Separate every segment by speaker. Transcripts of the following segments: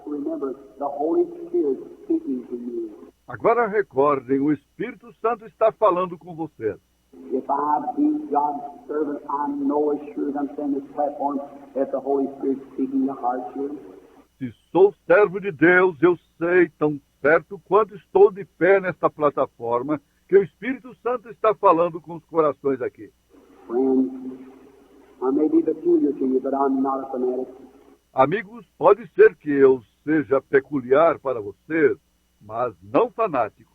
Speaker 1: remember the Holy Spirit speaking to you.
Speaker 2: Agora recordem, o Espírito Santo está falando com vocês.
Speaker 1: If I be God's servant, I know as sure as I'm standing this platform that the Holy Spirit speaking to hearts here.
Speaker 2: Se sou servo de Deus, eu sei tão certo quanto estou de pé nesta plataforma que o Espírito Santo está falando com os corações aqui.
Speaker 1: Friends, I may be peculiar to you, but I'm not a fanatic.
Speaker 2: Amigos, pode ser que eu seja peculiar para vocês, mas não fanático.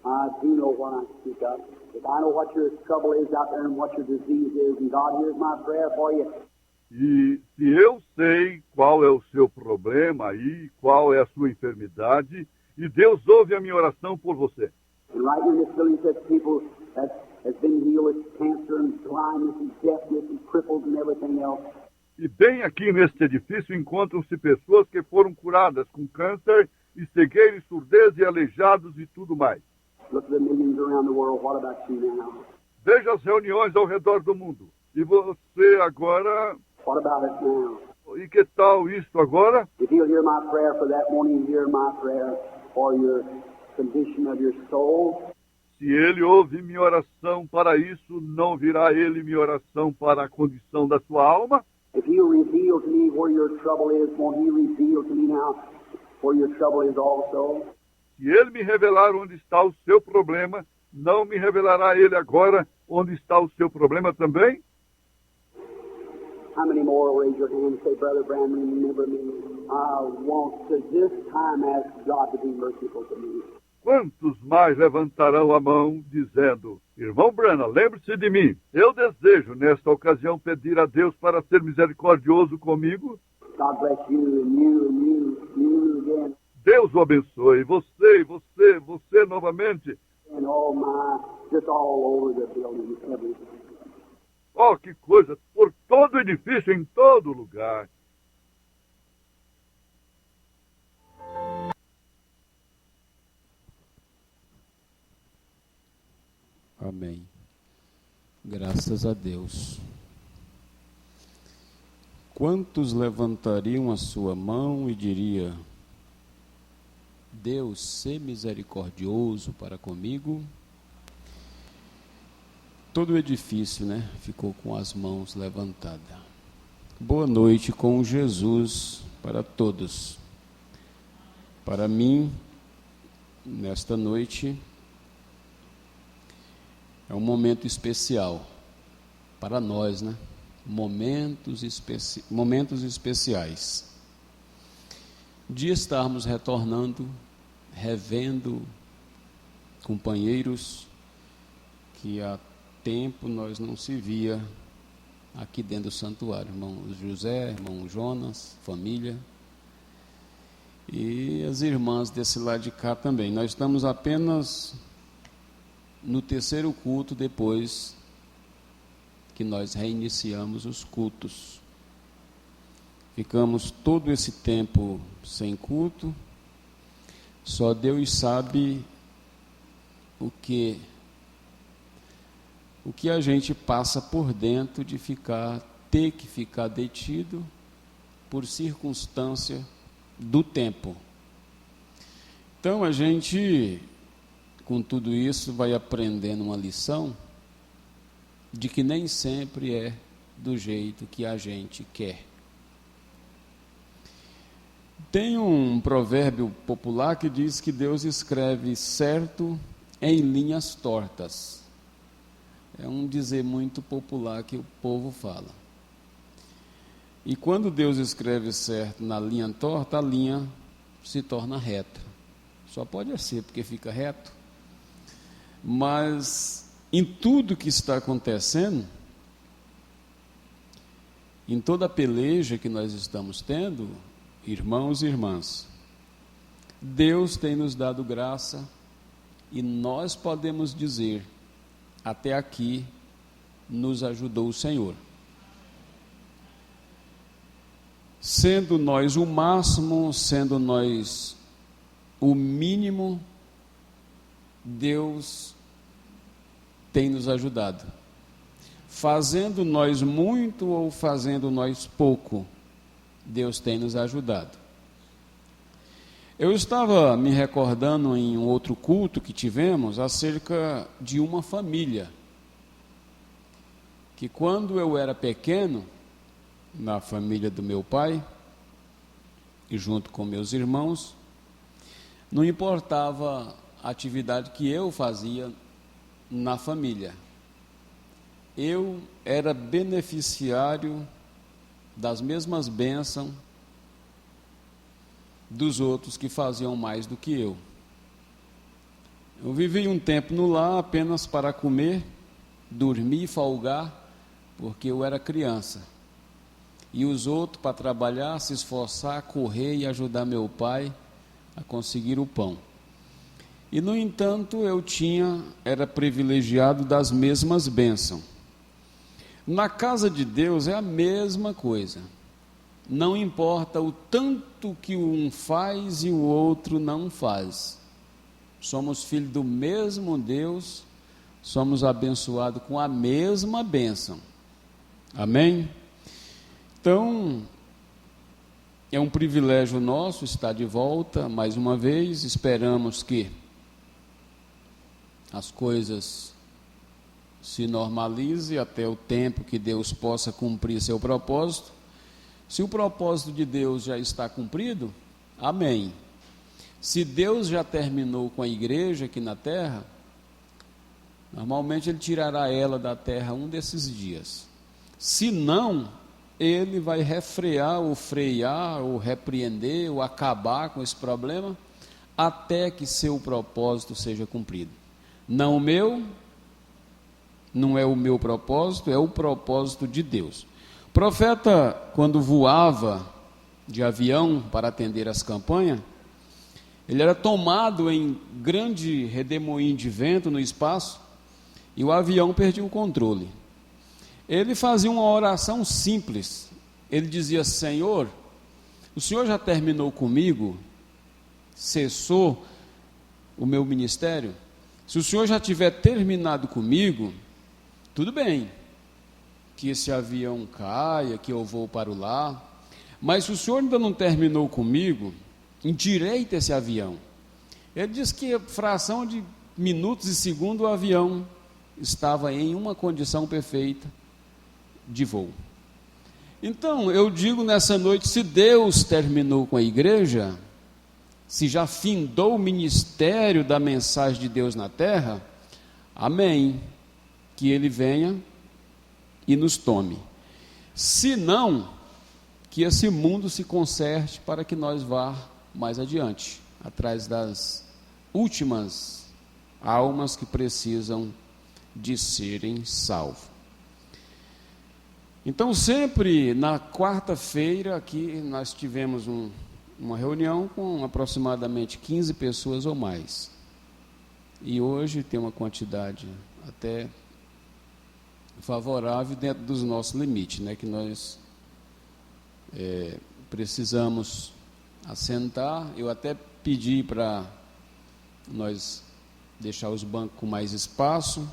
Speaker 1: I do know what I speak of. If I know what your trouble is out there and what your disease is, and God hears my prayer for you.
Speaker 2: E se eu sei qual é o seu problema aí, qual é a sua enfermidade, e Deus ouve a minha oração por você.
Speaker 1: And right here in this building says people that has been healed with cancer and blindness and deafness and cripples and everything else.
Speaker 2: E bem aqui neste edifício encontram-se pessoas que foram curadas com câncer, e cegueira, e surdez, e aleijados e tudo mais.
Speaker 1: Look at the millions around the world. What about you now?
Speaker 2: Veja as reuniões ao redor do mundo. E você agora...
Speaker 1: What about it now?
Speaker 2: E que tal isto agora?
Speaker 1: If you'll hear my prayer for that morning, hear my prayer for your condition of your soul.
Speaker 2: Se ele ouve minha oração para isso, não virá ele minha oração para a condição da sua alma?
Speaker 1: If he'll reveal to me where your trouble is, won't he reveal to me now where your trouble is also?
Speaker 2: Se ele me revelar onde está o seu problema, não me revelará ele agora onde está o seu problema também?
Speaker 1: How many more will raise your hand and say, Brother Branham, remember me? I want to this time ask God to be merciful to me.
Speaker 2: Quantos mais levantarão a mão, dizendo, Irmão Branham, lembre-se de mim. Eu desejo, nesta ocasião, pedir a Deus para ser misericordioso comigo.
Speaker 1: God bless you and you and you, you again.
Speaker 2: Deus o abençoe. Você novamente.
Speaker 1: And oh my, just all over the building, everything.
Speaker 2: Oh, que coisa! Por todo o edifício, em todo lugar.
Speaker 3: Amém. Graças a Deus. Quantos levantariam a sua mão e diria: Deus, sê misericordioso para comigo? Todo o edifício, ficou com as mãos levantadas. Boa noite com Jesus para todos. Para mim, nesta noite, é um momento especial. Para nós, momentos especiais. De estarmos retornando, revendo companheiros que há tempo nós não se via aqui dentro do santuário, irmão José, irmão Jonas, família, e as irmãs desse lado de cá também. Nós estamos apenas no terceiro culto depois que nós reiniciamos os cultos. Ficamos todo esse tempo sem culto, só Deus sabe o que a gente passa por dentro de ter que ficar detido por circunstância do tempo. Então a gente, com tudo isso, vai aprendendo uma lição de que nem sempre é do jeito que a gente quer. Tem um provérbio popular que diz que Deus escreve certo em linhas tortas. É um dizer muito popular que o povo fala. E quando Deus escreve certo na linha torta, a linha se torna reta. Só pode ser porque fica reto. Mas em tudo que está acontecendo, em toda a peleja que nós estamos tendo, irmãos e irmãs, Deus tem nos dado graça e nós podemos dizer: até aqui nos ajudou o Senhor. Sendo nós o máximo, sendo nós o mínimo, Deus tem nos ajudado. Fazendo nós muito ou fazendo nós pouco, Deus tem nos ajudado. Eu estava me recordando em um outro culto que tivemos acerca de uma família, que quando eu era pequeno, na família do meu pai, e junto com meus irmãos, não importava a atividade que eu fazia na família, eu era beneficiário das mesmas bênçãos dos outros que faziam mais do que eu. Eu vivi um tempo no lar apenas para comer, dormir e folgar, porque eu era criança. E os outros para trabalhar, se esforçar, correr e ajudar meu pai a conseguir o pão. E, no entanto, era privilegiado das mesmas bênçãos. Na casa de Deus é a mesma coisa. Não importa o tanto que um faz e o outro não faz. Somos filhos do mesmo Deus, somos abençoados com a mesma bênção. Amém? Então, é um privilégio nosso estar de volta mais uma vez. Esperamos que as coisas se normalizem até o tempo que Deus possa cumprir seu propósito. Se o propósito de Deus já está cumprido, amém. Se Deus já terminou com a igreja aqui na terra, normalmente Ele tirará ela da terra um desses dias. Se não, Ele vai refrear, ou frear, ou repreender, ou acabar com esse problema, até que seu propósito seja cumprido. Não o meu, não é o meu propósito, é o propósito de Deus. O profeta, quando voava de avião para atender as campanhas, ele era tomado em grande redemoinho de vento no espaço, e o avião perdia o controle. Ele fazia uma oração simples. Ele dizia: Senhor, o Senhor já terminou comigo? Cessou o meu ministério? Se o Senhor já tiver terminado comigo, tudo bem, que esse avião caia, que eu vou para o lar. Mas se o Senhor ainda não terminou comigo, endireita esse avião. Ele diz que fração de minutos e segundos o avião estava em uma condição perfeita de voo. Então, eu digo nessa noite, se Deus terminou com a igreja, se já findou o ministério da mensagem de Deus na terra, amém, que Ele venha e nos tome. Se não, que esse mundo se conserte para que nós vá mais adiante, atrás das últimas almas que precisam de serem salvos. Então, sempre na quarta-feira aqui nós tivemos uma reunião com aproximadamente 15 pessoas ou mais. E hoje tem uma quantidade até favorável dentro dos nossos limites, né, que nós precisamos assentar. Eu até pedi para nós deixar os bancos com mais espaço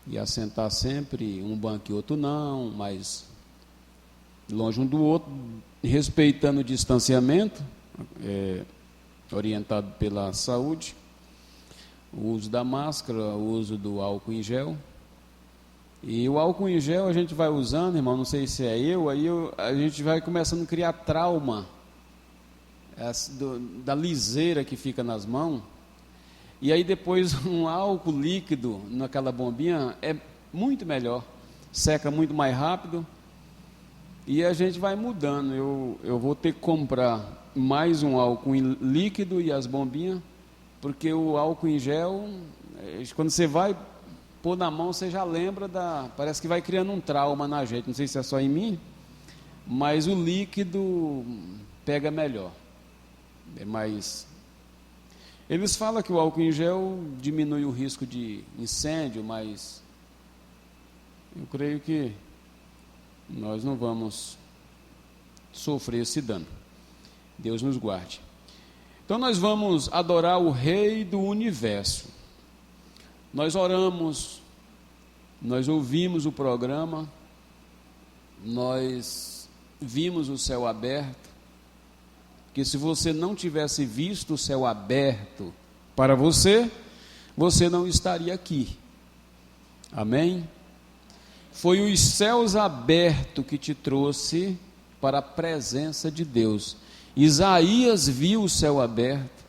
Speaker 3: e assentar sempre um banco e outro não, mas longe um do outro, respeitando o distanciamento, orientado pela saúde, o uso da máscara, o uso do álcool em gel. E o álcool em gel a gente vai usando, irmão, não sei se é a gente vai começando a criar trauma da liseira que fica nas mãos. E aí depois um álcool líquido naquela bombinha é muito melhor, seca muito mais rápido, e a gente vai mudando. Eu vou ter que comprar mais um álcool líquido e as bombinhas, porque o álcool em gel, quando você vai pôr na mão, você já lembra parece que vai criando um trauma na gente, não sei se é só em mim, mas o líquido pega melhor, é mais... Eles falam que o álcool em gel diminui o risco de incêndio, mas eu creio que nós não vamos sofrer esse dano. Deus nos guarde. Então nós vamos adorar o Rei do Universo. Nós oramos, nós ouvimos o programa, nós vimos o céu aberto, Porque se você não tivesse visto o céu aberto para você, você não estaria aqui. Amém? Foi os céus abertos que te trouxe para a presença de Deus. Isaías viu o céu aberto.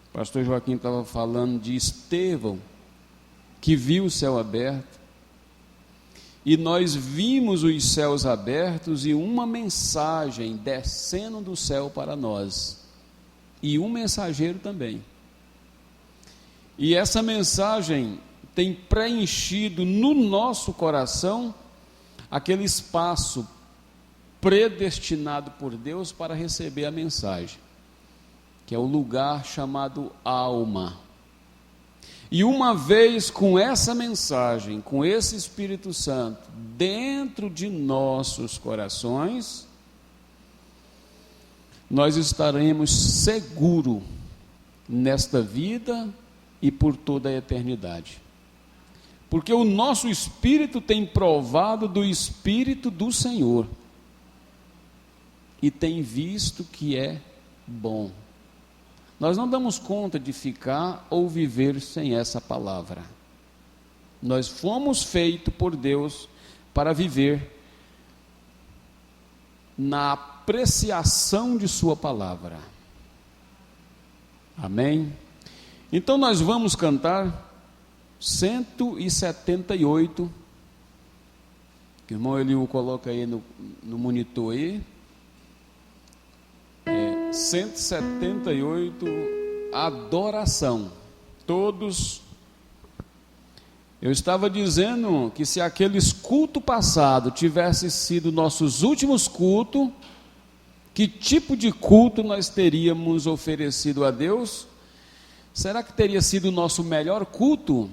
Speaker 3: O pastor Joaquim estava falando de Estevão, que viu o céu aberto. E nós vimos os céus abertos e uma mensagem descendo do céu para nós. E um mensageiro também. E essa mensagem tem preenchido no nosso coração aquele espaço predestinado por Deus para receber a mensagem, que é o lugar chamado alma. E uma vez com essa mensagem, com esse Espírito Santo dentro de nossos corações, nós estaremos seguros nesta vida e por toda a eternidade. Porque o nosso espírito tem provado do Espírito do Senhor e tem visto que é bom. Nós não damos conta de ficar ou viver sem essa palavra. Nós fomos feitos por Deus para viver na apreciação de sua palavra. Amém? Então nós vamos cantar 178, que o irmão Eliu coloca aí no monitor aí, 178, adoração. Todos, eu estava dizendo que se aqueles cultos passados tivessem sido nossos últimos cultos, que tipo de culto nós teríamos oferecido a Deus? Será que teria sido o nosso melhor culto?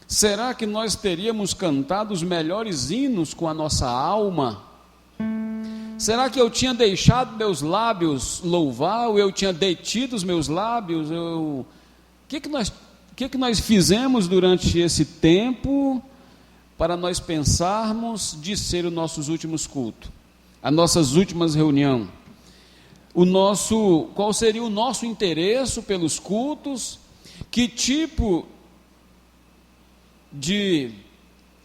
Speaker 3: Será que nós teríamos cantado os melhores hinos com a nossa alma? Será que eu tinha deixado meus lábios louvar, ou eu tinha detido os meus lábios? O que nós fizemos durante esse tempo para nós pensarmos de ser os nossos últimos cultos, as nossas últimas reuniões? Qual seria o nosso interesse pelos cultos? Que tipo de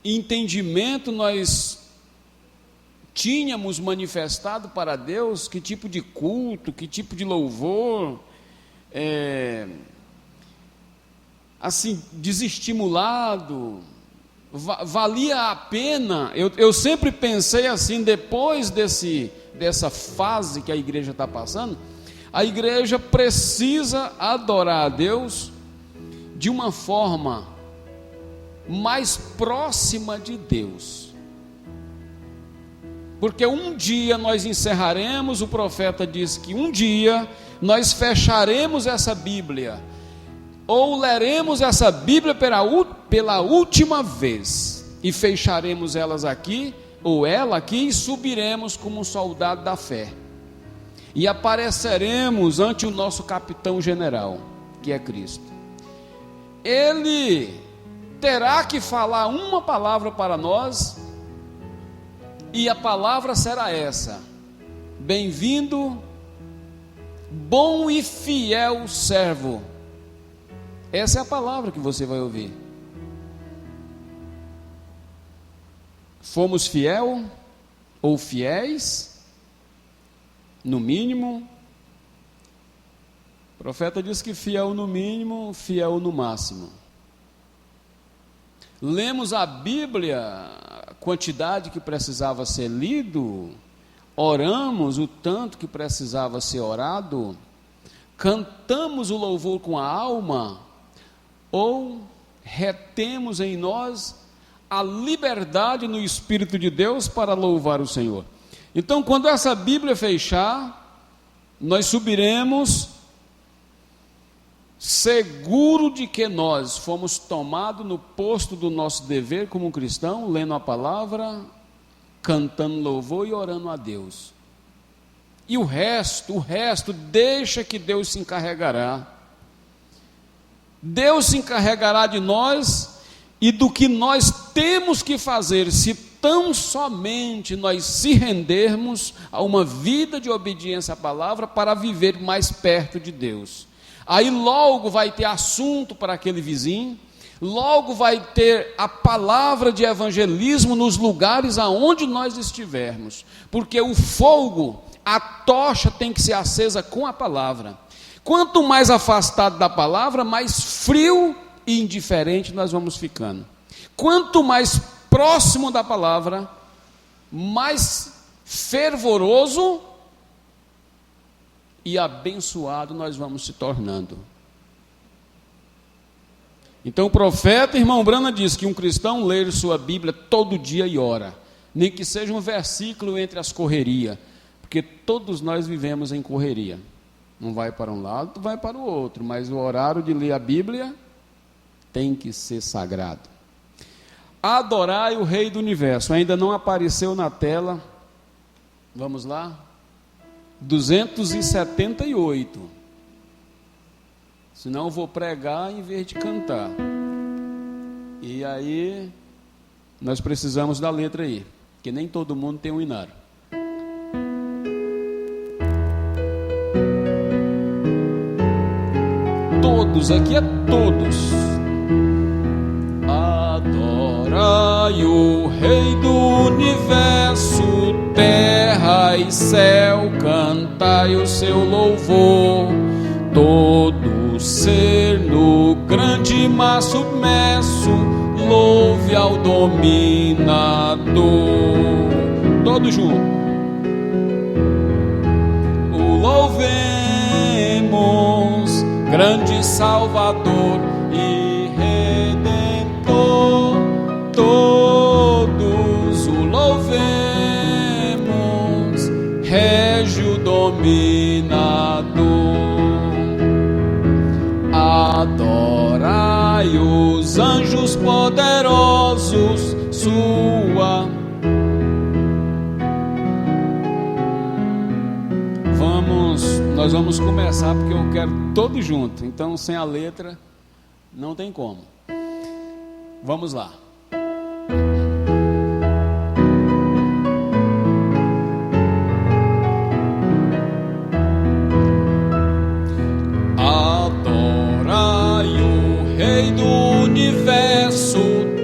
Speaker 3: entendimento nós tínhamos manifestado para Deus? Que tipo de culto, que tipo de louvor, assim, desestimulado, valia a pena? Eu sempre pensei assim, depois dessa fase que a igreja está passando, a igreja precisa adorar a Deus de uma forma mais próxima de Deus, porque um dia nós encerraremos, o profeta diz que um dia nós fecharemos essa Bíblia, ou leremos essa Bíblia pela última vez, e fecharemos ela aqui, e subiremos como um soldado da fé, e apareceremos ante o nosso capitão general, que é Cristo. Ele terá que falar uma palavra para nós, e a palavra será essa: bem-vindo, bom e fiel servo. Essa é a palavra que você vai ouvir. Fomos fiel ou fiéis, no mínimo. O profeta diz que fiel no mínimo, fiel no máximo. Lemos a Bíblia, a quantidade que precisava ser lido, oramos o tanto que precisava ser orado, cantamos o louvor com a alma, ou retemos em nós a liberdade no Espírito de Deus para louvar o Senhor. Então, quando essa Bíblia fechar, nós subiremos seguro de que nós fomos tomados no posto do nosso dever como cristão, lendo a palavra, cantando louvor e orando a Deus. E o resto, deixa que Deus se encarregará. Deus se encarregará de nós e do que nós temos que fazer, se tão somente nós se rendermos a uma vida de obediência à palavra para viver mais perto de Deus. Aí logo vai ter assunto para aquele vizinho, logo vai ter a palavra de evangelismo nos lugares aonde nós estivermos, porque o fogo, a tocha tem que ser acesa com a palavra. Quanto mais afastado da palavra, mais frio e indiferente nós vamos ficando. Quanto mais próximo da palavra, mais fervoroso e abençoado nós vamos se tornando. Então o profeta, irmão Brana, diz que um cristão lê sua Bíblia todo dia e ora, nem que seja um versículo entre as correrias, porque todos nós vivemos em correria. Um vai para um lado, vai para o outro, mas o horário de ler a Bíblia tem que ser sagrado. Adorai o Rei do Universo, ainda não apareceu na tela, vamos lá, 278, senão eu vou pregar em vez de cantar, e aí nós precisamos da letra aí, que nem todo mundo tem um inário. Todos, aqui é todos. Adorai o Rei do Universo, terra e céu, cantai o seu louvor. Todo ser no grande mar submerso, louve ao dominador. Todos juntos. O louvemos, grande Salvador e Redentor, todos o louvemos, Régio dominador. Adorai os anjos poderosos, nós vamos começar porque eu quero todos juntos, então sem a letra não tem como. Vamos lá. Adorai o Rei do Universo,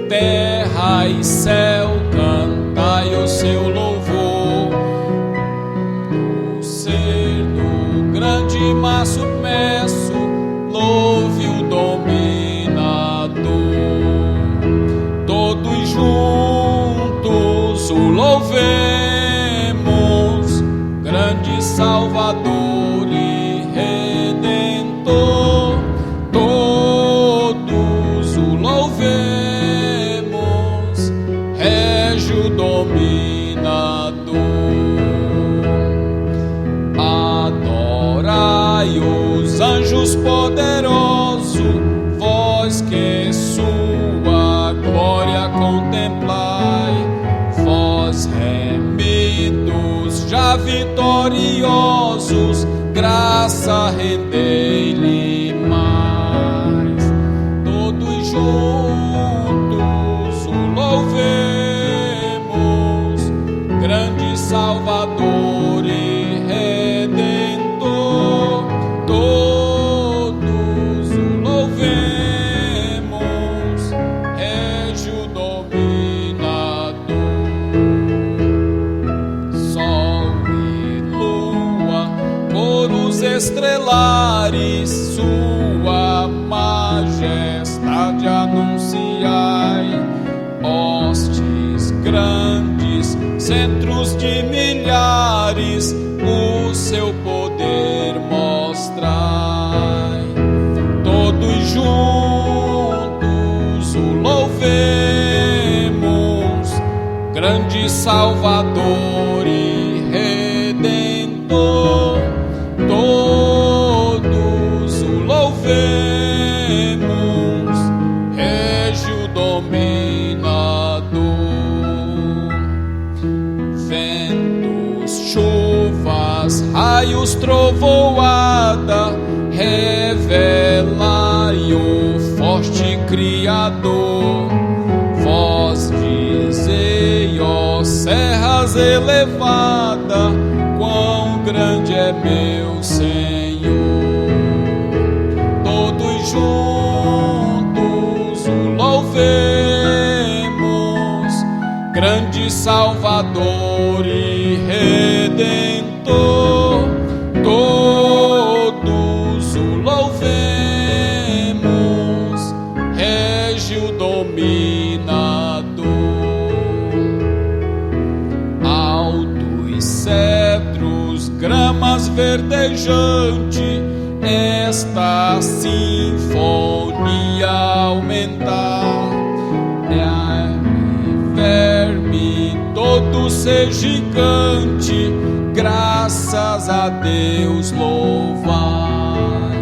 Speaker 3: terra e céu, cantai o seu louvor. O ser no grande mar submerso, louve o dominador. Todos juntos o louvemos, grande Salvador e Redentor. Todos o louvemos, Régio dominador. Adorai os anjos poderosos, vós que sua glória contemplai, vós remidos já vitoriosos, graça rendei-lhe mais. Todos juntos o louvemos, grande Salvador e Redentor. Todos o louvemos, Régio dominador. Sol e lua, coros estrelares, sua majestade anunciai. Hostes grandes, centros de milhares, o seu poder mostrai. Todos juntos o louvemos, grande Salvador e Redentor. Todos o louvemos, Régio dominador. Ventos, chuvas, raios, trovoada, revelai o forte Criador. Vós dizei, ó mais elevada, quão grande é meu Senhor. Todos juntos o louvemos, grande Salvador e Redentor. Todos o louvemos, Régio dominador. Altos cedros, gramas verdejante, esta sinfonia aumentar. Verme todo ser gigante, graças a Deus louvai.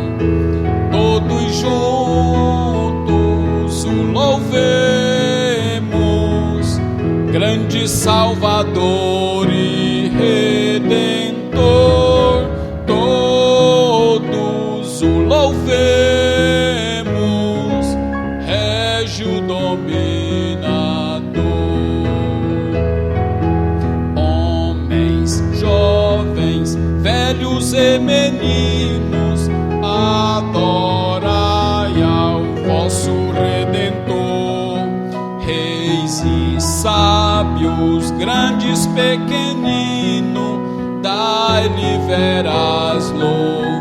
Speaker 3: Todos juntos o louvemos, grande Salvador e Redentor. Todos o louvemos, Régio dominador. Homens, jovens, velhos e meninos, adorai ao vosso Redentor. Reis e sábios, grandes, pequeninos, dai-lhe veras louvor.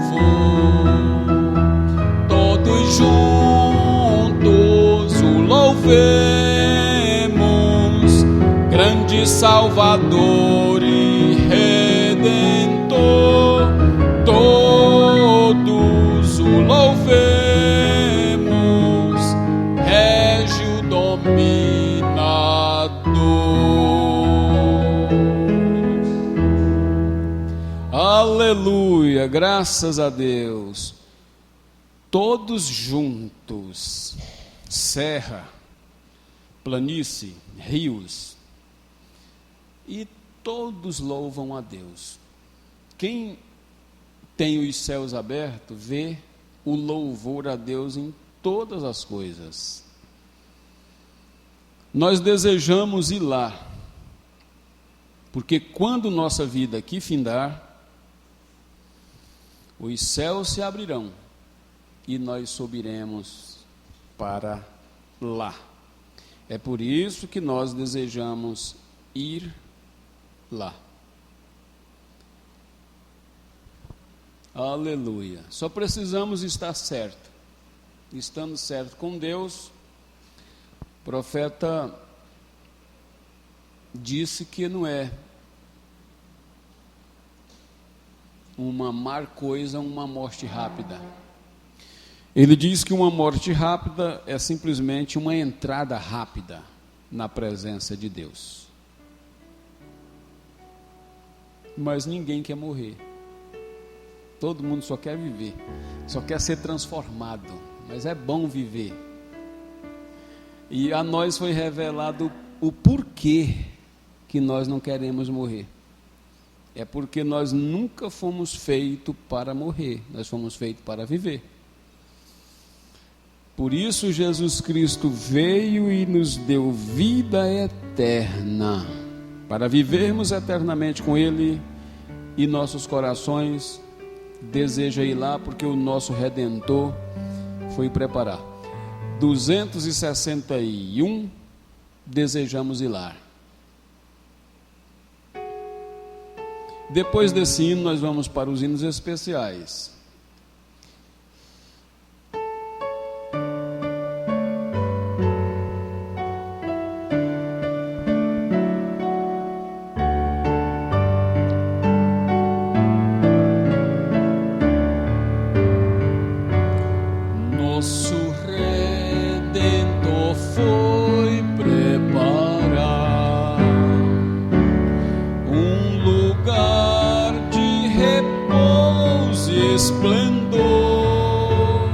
Speaker 3: Todos juntos o louvemos, grande Salvador e Redentor. Todos o louvemos, Régio dominador. Aleluia, graças a Deus. Todos juntos, serra, planície, rios, e todos louvam a Deus. Quem tem os céus abertos vê o louvor a Deus em todas as coisas. Nós desejamos ir lá, porque quando nossa vida aqui findar, os céus se abrirão e nós subiremos para lá. É por isso que nós desejamos ir lá. Aleluia. Só precisamos estar certo. Estando certo com Deus, o profeta disse que não é uma má coisa uma morte rápida. Ele diz que uma morte rápida é simplesmente uma entrada rápida na presença de Deus. Mas ninguém quer morrer. Todo mundo só quer viver, só quer ser transformado, mas é bom viver. E a nós foi revelado o porquê que nós não queremos morrer. É porque nós nunca fomos feitos para morrer, nós fomos feitos para viver. Por isso Jesus Cristo veio e nos deu vida eterna, para vivermos eternamente com Ele, e nossos corações desejam ir lá, porque o nosso Redentor foi preparar. 261, desejamos ir lá. Depois desse hino, nós vamos para os hinos especiais. Nosso Redentor foi preparar um lugar de repouso e esplendor.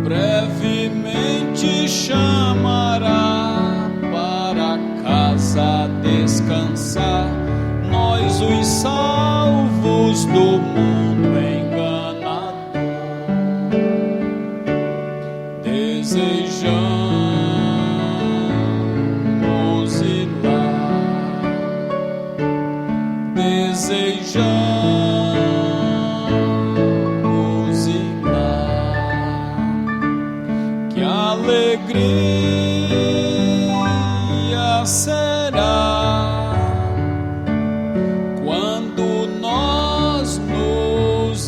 Speaker 3: Brevemente chamará para casa descansar nós, os salvos do mundo enganado. Desejamos ir lá.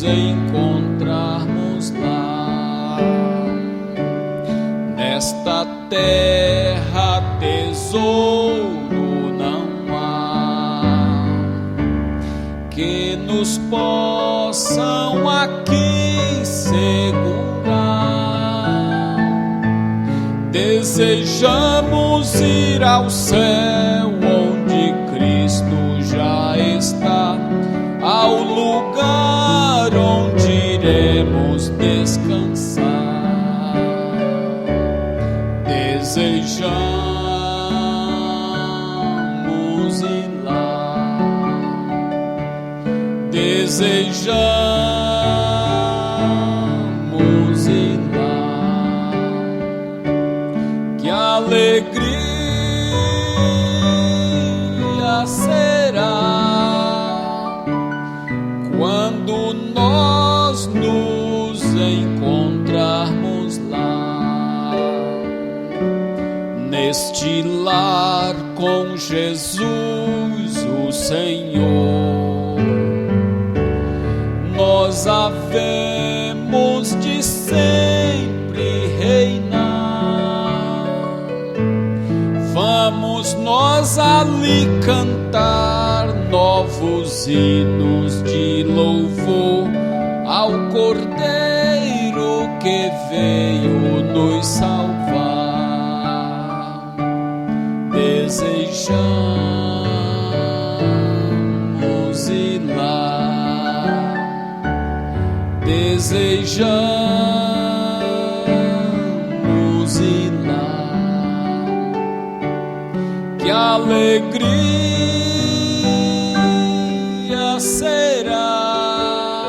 Speaker 3: encontrarmos lá. Nesta terra tesouro não há que nos possam aqui segurar. Desejamos ir ao céu onde Cristo já está, ao lugar onde iremos descansar. Desejamos ir lá, desejamos ir lá. Que alegria será quando nós nos encontrarmos lá, neste lar com Jesus o Senhor. Nós havemos de sempre reinar. Vamos nós ali cantar novos hinos de louvor ao Cordeiro que veio nos salvar. Desejamos ir lá, desejamos ir lá. Que alegria será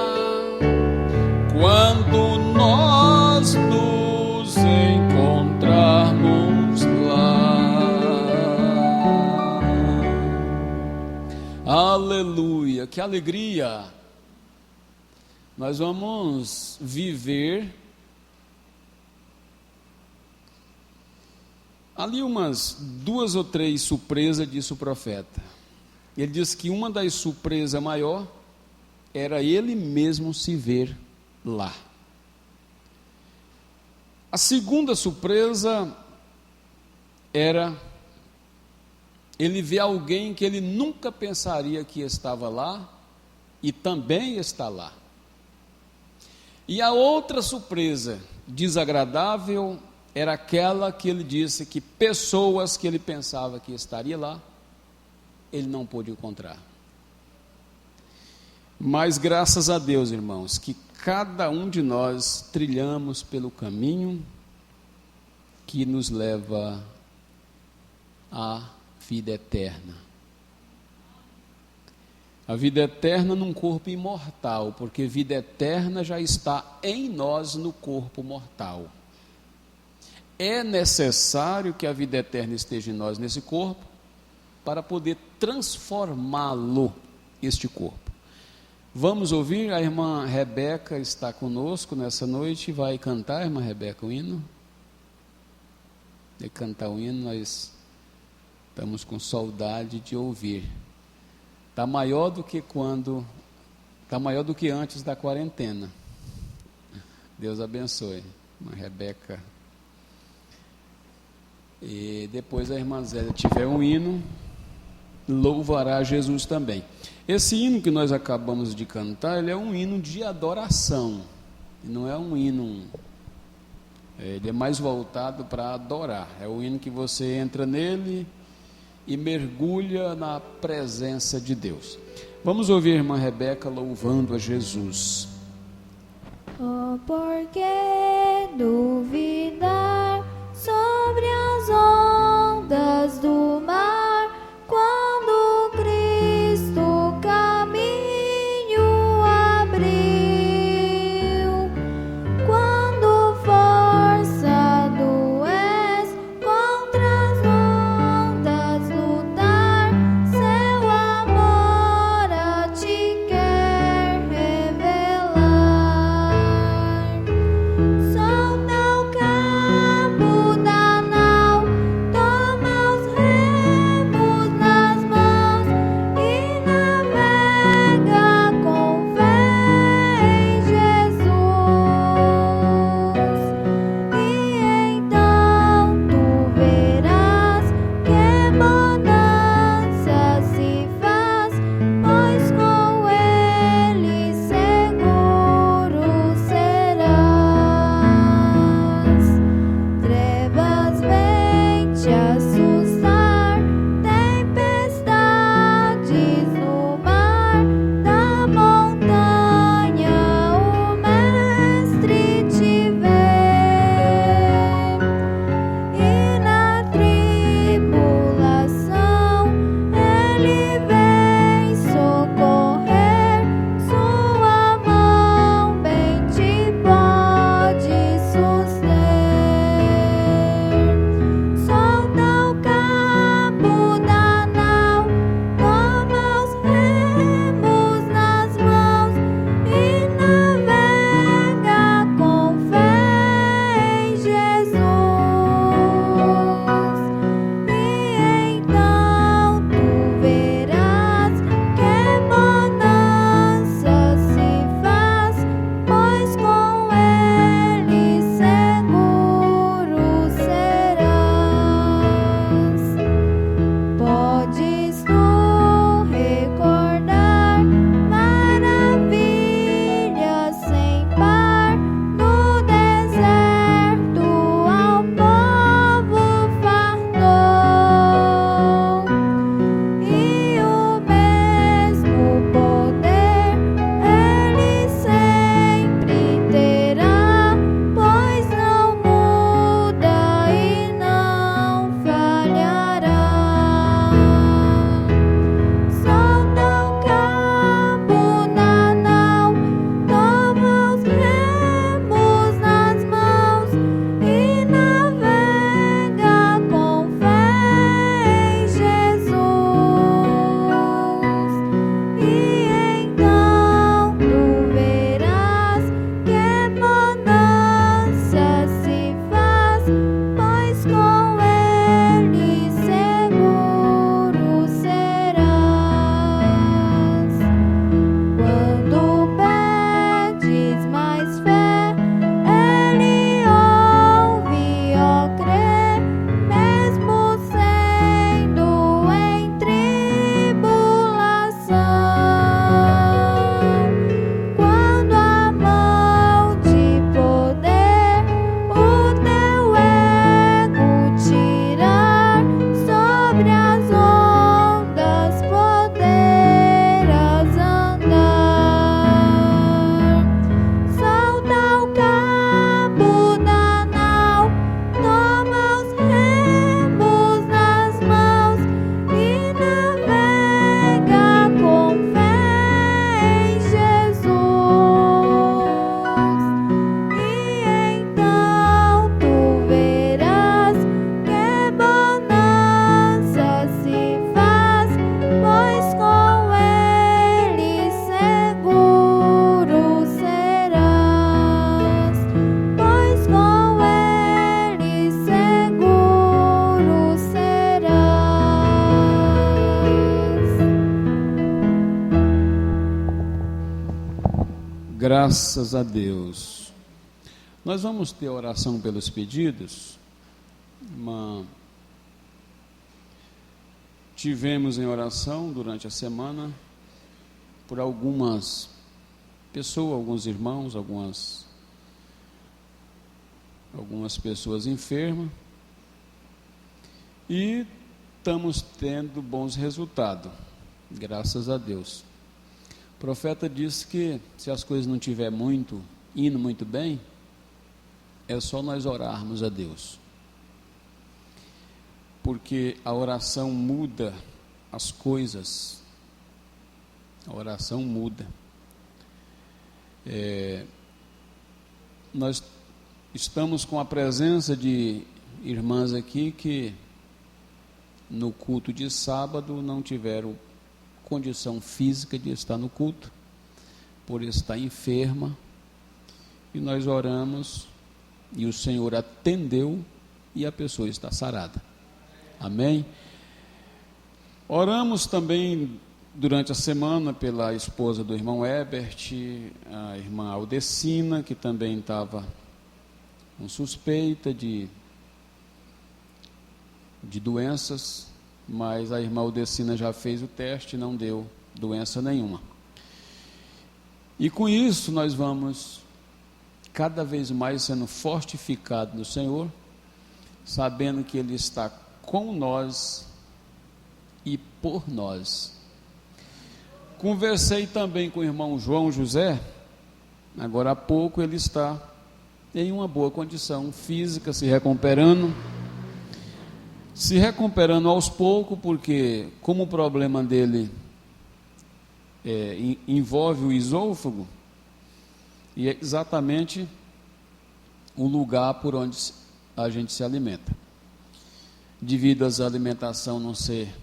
Speaker 3: quando nós nos encontrarmos lá. Aleluia, que alegria! Nós vamos viver ali umas 2 ou 3 surpresas, disse o profeta. Ele disse que uma das surpresas maior era ele mesmo se ver lá. A segunda surpresa era ele ver alguém que ele nunca pensaria que estava lá e também está lá. E a outra surpresa desagradável era aquela que ele disse que pessoas que ele pensava que estaria lá, ele não pôde encontrar. Mas graças a Deus, irmãos, que cada um de nós trilhamos pelo caminho que nos leva à vida eterna. A vida eterna num corpo imortal, porque vida eterna já está em nós no corpo mortal. É necessário que a vida eterna esteja em nós nesse corpo, para poder transformá-lo, este corpo. Vamos ouvir, a irmã Rebeca está conosco nessa noite, vai cantar, irmã Rebeca, o hino. Vai cantar o hino, nós estamos com saudade de ouvir. Está maior do que antes da quarentena. Deus abençoe, irmã Rebeca. E depois a irmã Zélia tiver um hino, louvará Jesus também. Esse hino que nós acabamos de cantar, ele é um hino de adoração. Não é um hino, ele é mais voltado para adorar. É o hino que você entra nele e mergulha na presença de Deus. Vamos ouvir a irmã Rebeca louvando a Jesus.
Speaker 4: Oh, por que duvidar sobre as ondas do mar, quando Cristo caminho abriu, quando forçado és contra as ondas lutar, seu amor a ti quer revelar. Solta o
Speaker 3: Graças a Deus. Nós vamos ter oração pelos pedidos. Tivemos em oração durante a semana por algumas pessoas, alguns irmãos, algumas pessoas enfermas, e estamos tendo bons resultados, graças a Deus. O profeta disse que se as coisas não estiverem indo muito bem, é só nós orarmos a Deus, porque a oração muda as coisas. A oração muda. Nós estamos com a presença de irmãs aqui que no culto de sábado não tiveram condição física de estar no culto, por estar enferma, e nós oramos e o Senhor atendeu e a pessoa está sarada. Amém? Oramos também durante a semana pela esposa do irmão Herbert, a irmã Aldecina, que também estava com suspeita de doenças, mas a irmã Aldecina já fez o teste e não deu doença nenhuma. E com isso nós vamos cada vez mais sendo fortificados no Senhor, sabendo que Ele está com nós e por nós. Conversei também com o irmão João José, agora há pouco. Ele está em uma boa condição física, se recuperando aos poucos, porque como o problema dele envolve o esôfago, e é exatamente o lugar por onde a gente se alimenta. Devido à alimentação não ser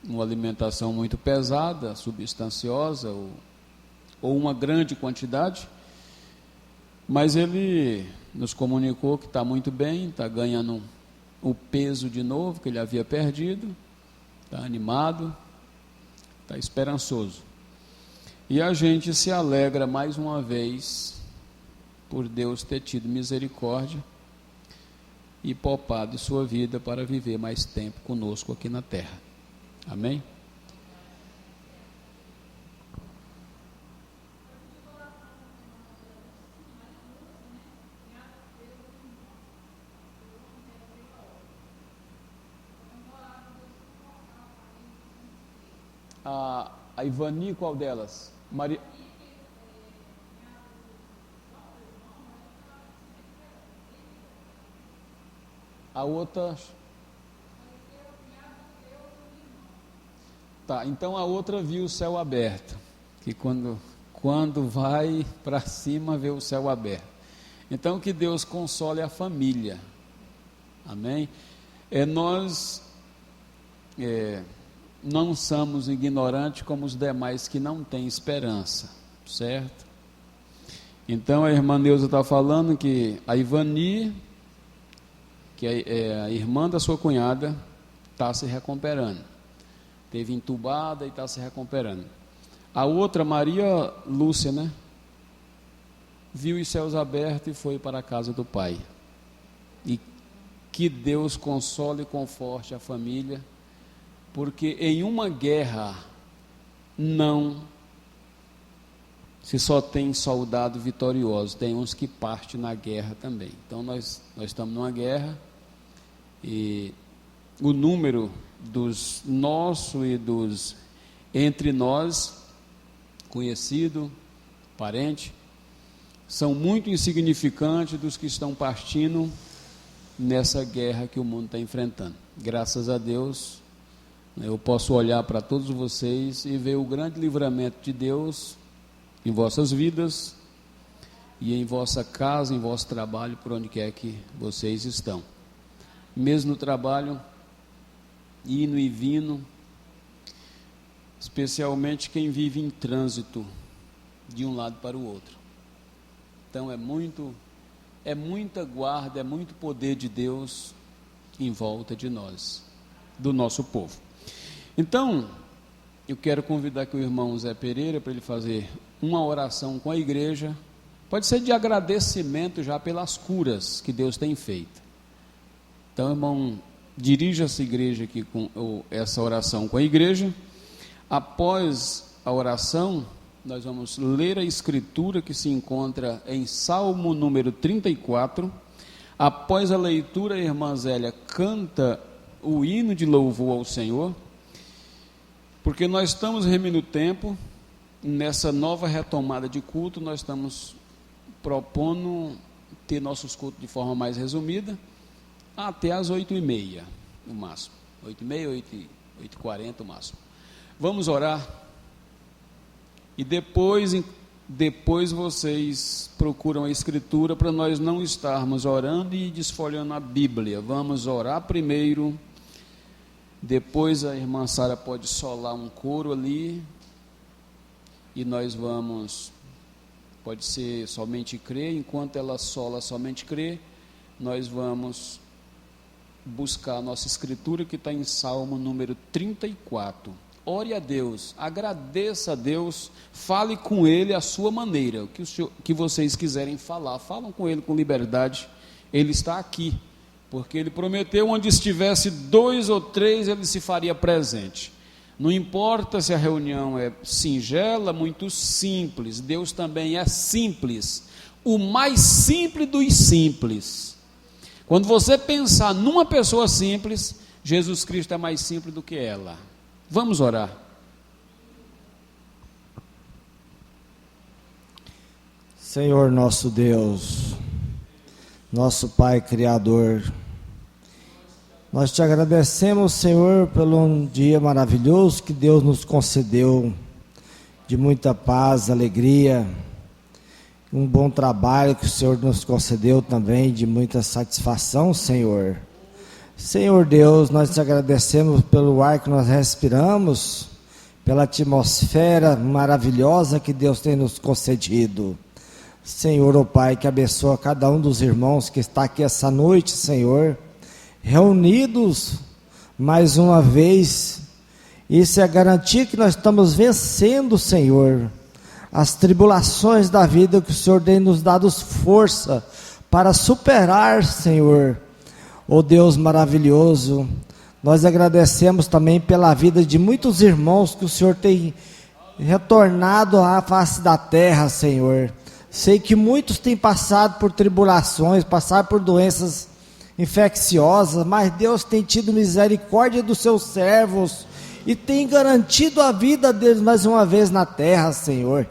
Speaker 3: uma alimentação muito pesada, substanciosa, ou uma grande quantidade, mas ele nos comunicou que está muito bem, está ganhando o peso de novo que ele havia perdido, está animado, está esperançoso. E a gente se alegra mais uma vez por Deus ter tido misericórdia e poupado sua vida para viver mais tempo conosco aqui na terra. Amém? A Ivani, qual delas? Maria. A outra. Tá, então a outra viu o céu aberto, que quando vai para cima vê o céu aberto. Então que Deus console a família. Amém? Nós não somos ignorantes como os demais que não têm esperança, certo? Então a irmã Neuza está falando que a Ivani, que é a irmã da sua cunhada, está se recuperando. Teve entubada e está se recuperando. A outra, Maria Lúcia, né? Viu os céus abertos e foi para a casa do Pai. E que Deus console e conforte a família, porque em uma guerra não se só tem soldado vitorioso, tem uns que partem na guerra também. Então nós estamos numa guerra, e o número dos nossos e dos entre nós, conhecido, parente, são muito insignificantes dos que estão partindo nessa guerra que o mundo está enfrentando. Graças a Deus, eu posso olhar para todos vocês e ver o grande livramento de Deus em vossas vidas e em vossa casa, em vosso trabalho, por onde quer que vocês estão. Mesmo no trabalho, indo e vindo, especialmente quem vive em trânsito de um lado para o outro. Então é muita guarda, é muito poder de Deus em volta de nós, do nosso povo. Então, eu quero convidar aqui o irmão Zé Pereira para ele fazer uma oração com a igreja. Pode ser de agradecimento já pelas curas que Deus tem feito. Então, irmão, dirija essa igreja aqui essa oração com a igreja. Após a oração, nós vamos ler a escritura que se encontra em Salmo número 34. Após a leitura, a irmã Zélia canta o hino de louvor ao Senhor, porque nós estamos remindo tempo, nessa nova retomada de culto, nós estamos propondo ter nossos cultos de forma mais resumida, até às 8h30, no máximo. 8h30, 8h40, no máximo. Vamos orar, e depois vocês procuram a escritura para nós não estarmos orando e desfolhando a Bíblia. Vamos orar primeiro, depois a irmã Sara pode solar um coro ali, e nós vamos, pode ser somente crer, enquanto ela sola somente crer, nós vamos buscar a nossa escritura que está em Salmo número 34. Ore a Deus, agradeça a Deus, fale com Ele à sua maneira, o que vocês quiserem falar, falam com Ele com liberdade, Ele está aqui, porque Ele prometeu, onde estivesse 2 ou 3, Ele se faria presente. Não importa se a reunião é singela, muito simples, Deus também é simples, o mais simples dos simples. Quando você pensar numa pessoa simples, Jesus Cristo é mais simples do que ela. Vamos orar.
Speaker 5: Senhor nosso Deus, nosso Pai Criador, nós te agradecemos, Senhor, pelo um dia maravilhoso que Deus nos concedeu, de muita paz, alegria, um bom trabalho que o Senhor nos concedeu também, de muita satisfação, Senhor. Senhor Deus, nós te agradecemos pelo ar que nós respiramos, pela atmosfera maravilhosa que Deus tem nos concedido. Senhor, ó Pai, que abençoa cada um dos irmãos que está aqui essa noite, Senhor, reunidos mais uma vez. Isso é garantir que nós estamos vencendo, Senhor, as tribulações da vida, que o Senhor tem nos dado força para superar, Senhor. Ó Deus maravilhoso, nós agradecemos também pela vida de muitos irmãos que o Senhor tem retornado à face da terra, Senhor. Sei que muitos têm passado por tribulações, passado por doenças infecciosas, mas Deus tem tido misericórdia dos seus servos e tem garantido a vida deles mais uma vez na terra, Senhor.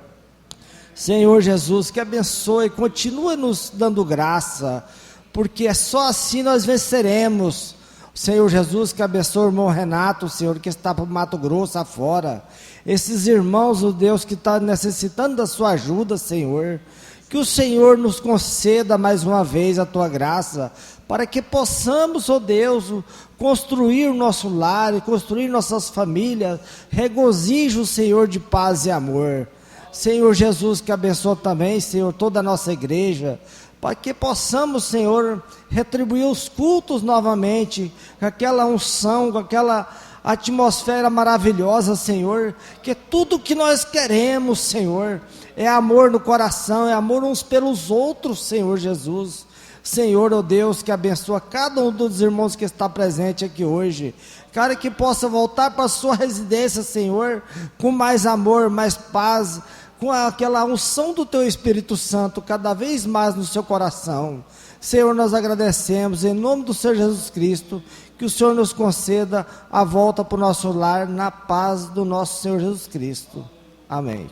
Speaker 5: Senhor Jesus, que abençoe, continua nos dando graça, porque é só assim nós venceremos. Senhor Jesus, que abençoe o irmão Renato, Senhor, que está para o Mato Grosso afora. Esses irmãos, o Deus, que está necessitando da sua ajuda, Senhor. Que o Senhor nos conceda mais uma vez a tua graça, para que possamos, ó Deus, construir o nosso lar, construir nossas famílias, regozijo, Senhor, de paz e amor. Senhor Jesus, que abençoe também, Senhor, toda a nossa igreja, para que possamos, Senhor, retribuir os cultos novamente, com aquela unção, com aquela atmosfera maravilhosa, Senhor, que tudo que nós queremos, Senhor, é amor no coração, é amor uns pelos outros, Senhor Jesus. Senhor, ó Deus, que abençoa cada um dos irmãos que está presente aqui hoje, cara, que possa voltar para a sua residência, Senhor, com mais amor, mais paz, com aquela unção do teu Espírito Santo cada vez mais no seu coração. Senhor, nós agradecemos em nome do Senhor Jesus Cristo, que o Senhor nos conceda a volta para o nosso lar na paz do nosso Senhor Jesus Cristo. Amém.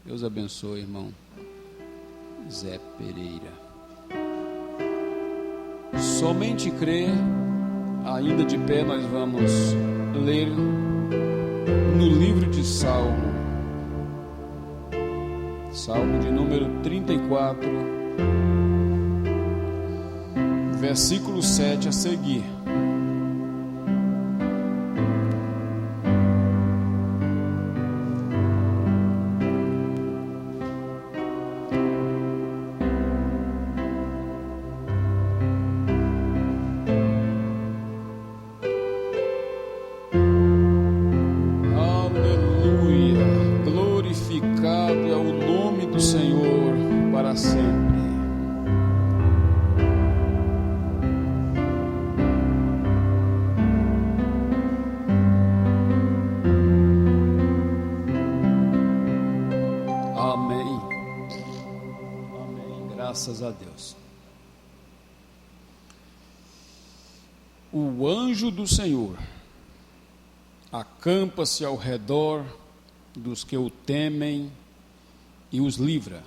Speaker 3: Deus abençoe, irmão Zé Pereira. Somente crer, ainda de pé, nós vamos ler no livro de Salmo, Salmo de número 34, versículo 7 a seguir. para sempre. Amém. Amém. Graças a Deus. O anjo do Senhor acampa-se ao redor dos que o temem e os livra.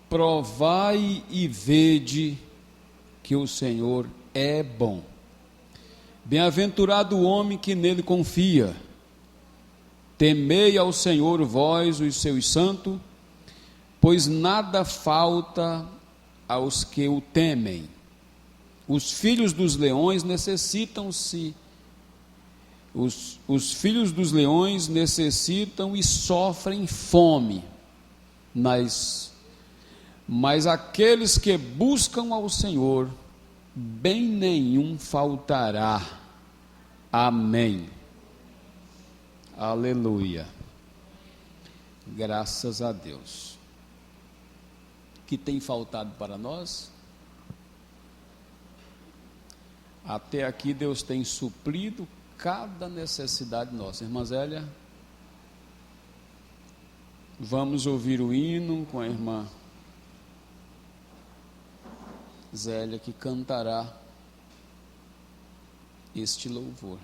Speaker 3: Provai e vede que o Senhor é bom. Bem-aventurado o homem que nele confia. Temei ao Senhor vós, os seus santos, pois nada falta aos que o temem. Os filhos dos leões necessitam-se, os filhos dos leões necessitam e sofrem fome, mas aqueles que buscam ao Senhor, bem nenhum faltará. Amém. Aleluia. Graças a Deus. Que tem faltado para nós? Até aqui Deus tem suprido cada necessidade nossa. Irmã Zélia, vamos ouvir o hino com a irmã Zélia, que cantará este louvor.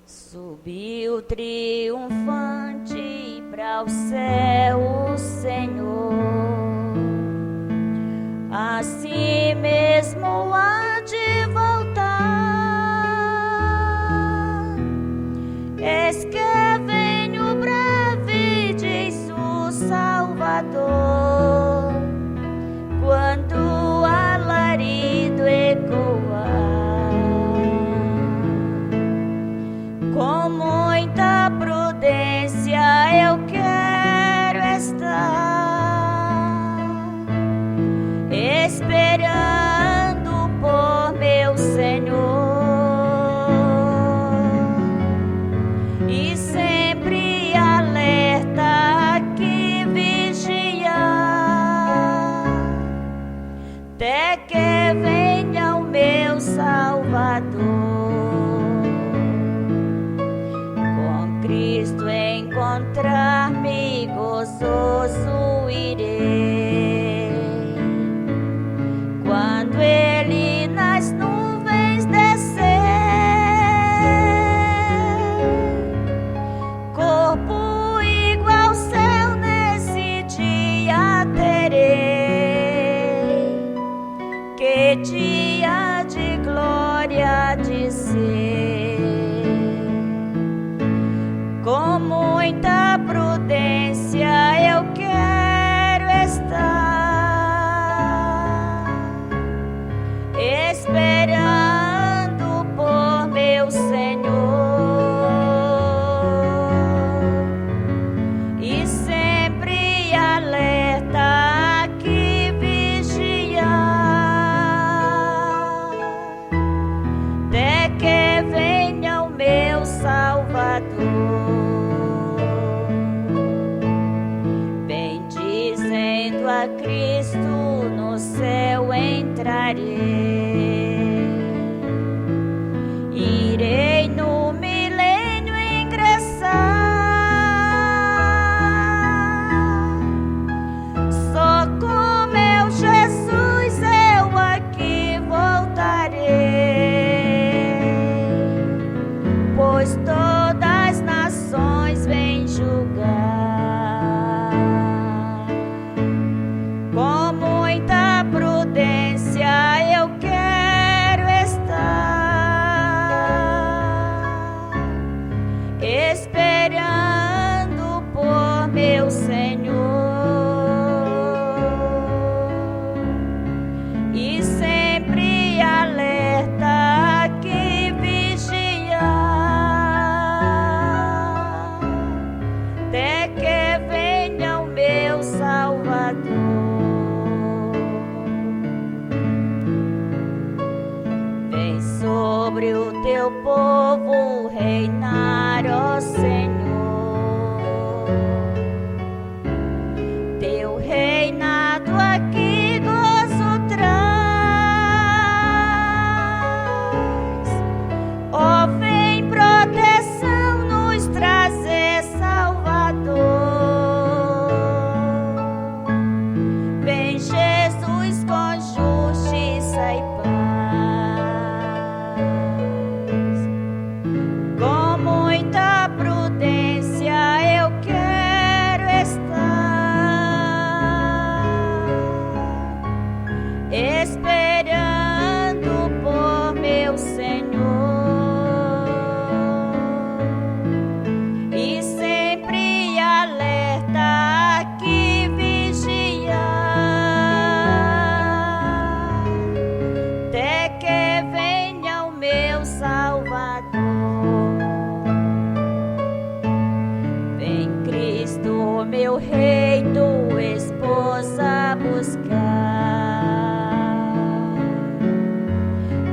Speaker 6: Subiu triunfante para o céu o Senhor, assim mesmo há de voltar. Eis que venho breve, diz o Salvador, quando o alarido ecoar. Com muita prudência eu quero estar, esperando por meu Senhor, e sempre alerta que vigiar, até que venha o meu Salvador. Cristo encontrar-me gozoso irei, quando Ele nas nuvens descer, corpo igual ao céu nesse dia terei, que dia de glória de ser. Com muita prudência eu quero estar, esperando por meu Senhor, e sempre alerta que vigiar, até que venha o meu Salvador. Vem sobre o teu povo reinar, ó Senhor. Teu reinado aqui gozo traz. Ó, vem proteção nos trazer, Salvador. Vem Jesus com justiça e paz. Com muita prudência eu quero estar, esperando por meu Senhor, e sempre alerta que vigiar, até que venha o meu Salvador. Vem Cristo, meu Rei, tua esposa buscar.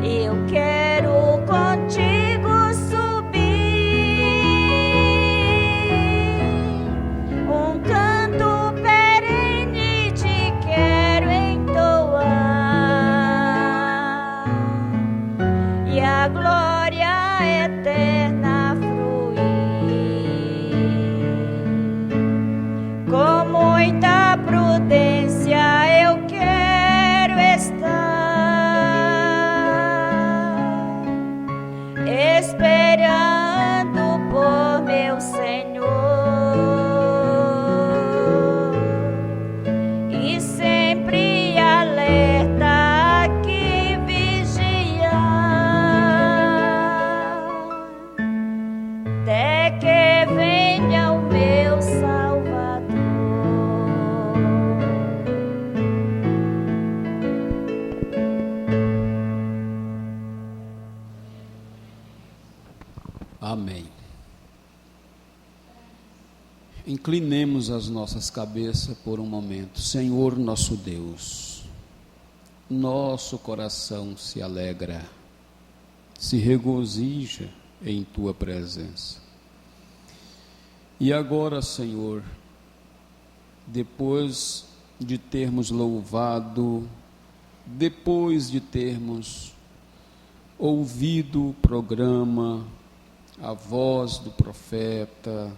Speaker 6: Eu quero contigo subir, um canto perene te quero entoar, e a glória eterna fruir. Com muita prudência eu quero estar, esperando por meu Senhor, e sempre alerta que vigiar, até que venha o meu Salvador.
Speaker 3: Amém. Inclinemos as nossas cabeças por um momento. Senhor nosso Deus, nosso coração se alegra, se regozija em Tua presença. E agora, Senhor, depois de termos louvado, depois de termos ouvido o programa, a voz do profeta,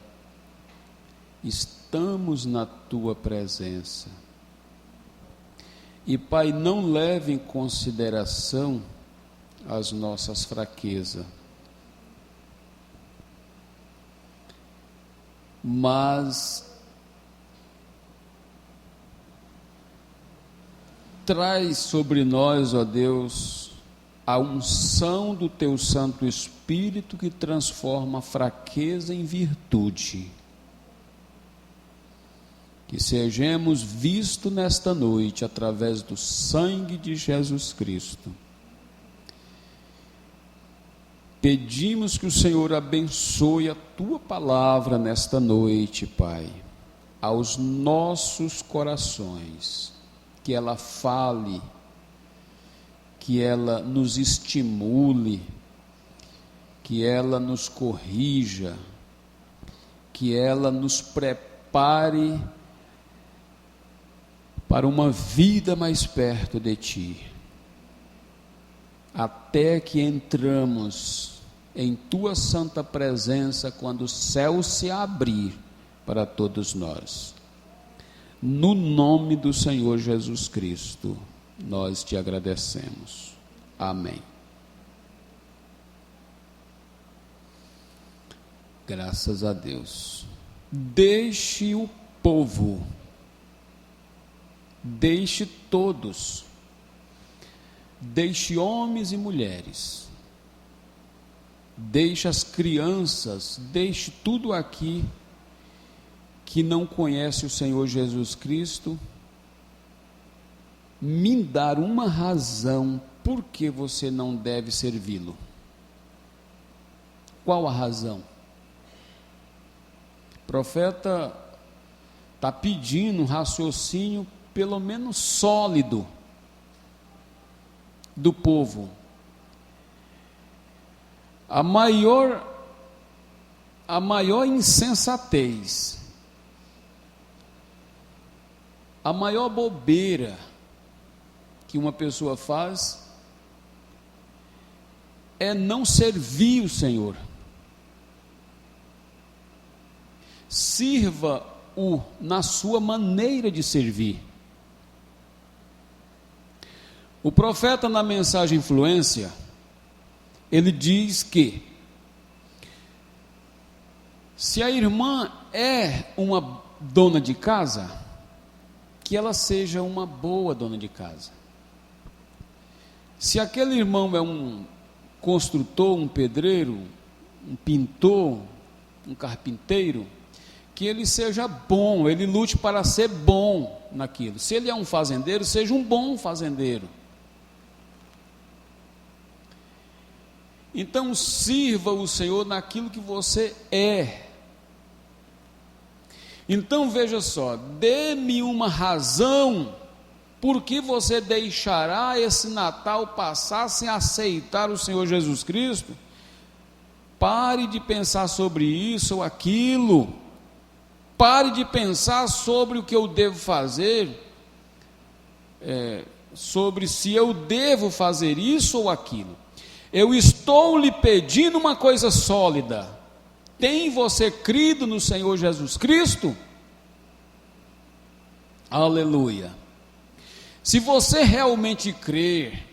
Speaker 3: estamos na Tua presença. E, Pai, não leve em consideração as nossas fraquezas, mas traz sobre nós, ó Deus, a unção do Teu Santo Espírito que transforma a fraqueza em virtude. Que sejamos vistos nesta noite através do sangue de Jesus Cristo. Pedimos que o Senhor abençoe a Tua palavra nesta noite, Pai, aos nossos corações, que ela fale, que ela nos estimule, que ela nos corrija, que ela nos prepare para uma vida mais perto de Ti, até que entramos em Tua santa presença quando o céu se abrir para todos nós. No nome do Senhor Jesus Cristo, nós Te agradecemos. Amém. Graças a Deus. Deixe o povo, deixe todos, deixe homens e mulheres, deixe as crianças, deixe tudo aqui que não conhece o Senhor Jesus Cristo, me dar uma razão por que você não deve servi-lo. Qual a razão? O profeta está pedindo um raciocínio pelo menos sólido do povo. A maior insensatez, a maior bobeira que uma pessoa faz é não servir o Senhor. Sirva-o na sua maneira de servir. O profeta, na mensagem Influência, ele diz que se a irmã é uma dona de casa, que ela seja uma boa dona de casa. Se aquele irmão é um construtor, um pedreiro, um pintor, um carpinteiro, que ele seja bom, ele lute para ser bom naquilo. Se ele é um fazendeiro, seja um bom fazendeiro. Então sirva o Senhor naquilo que você é. Então veja só, dê-me uma razão por que você deixará esse Natal passar sem aceitar o Senhor Jesus Cristo. Pare de pensar sobre isso ou aquilo. Pare de pensar sobre o que eu devo fazer, sobre se eu devo fazer isso ou aquilo. Eu estou lhe pedindo uma coisa sólida. Tem você crido no Senhor Jesus Cristo? Aleluia. Se você realmente crer,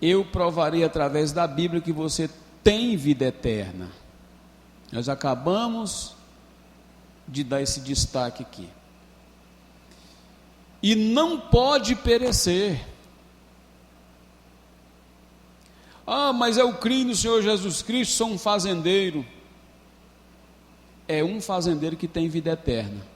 Speaker 3: eu provarei através da Bíblia que você tem vida eterna. Nós acabamos de dar esse destaque aqui. E não pode perecer. Ah, mas eu creio no Senhor Jesus Cristo, sou um fazendeiro. É um fazendeiro que tem vida eterna.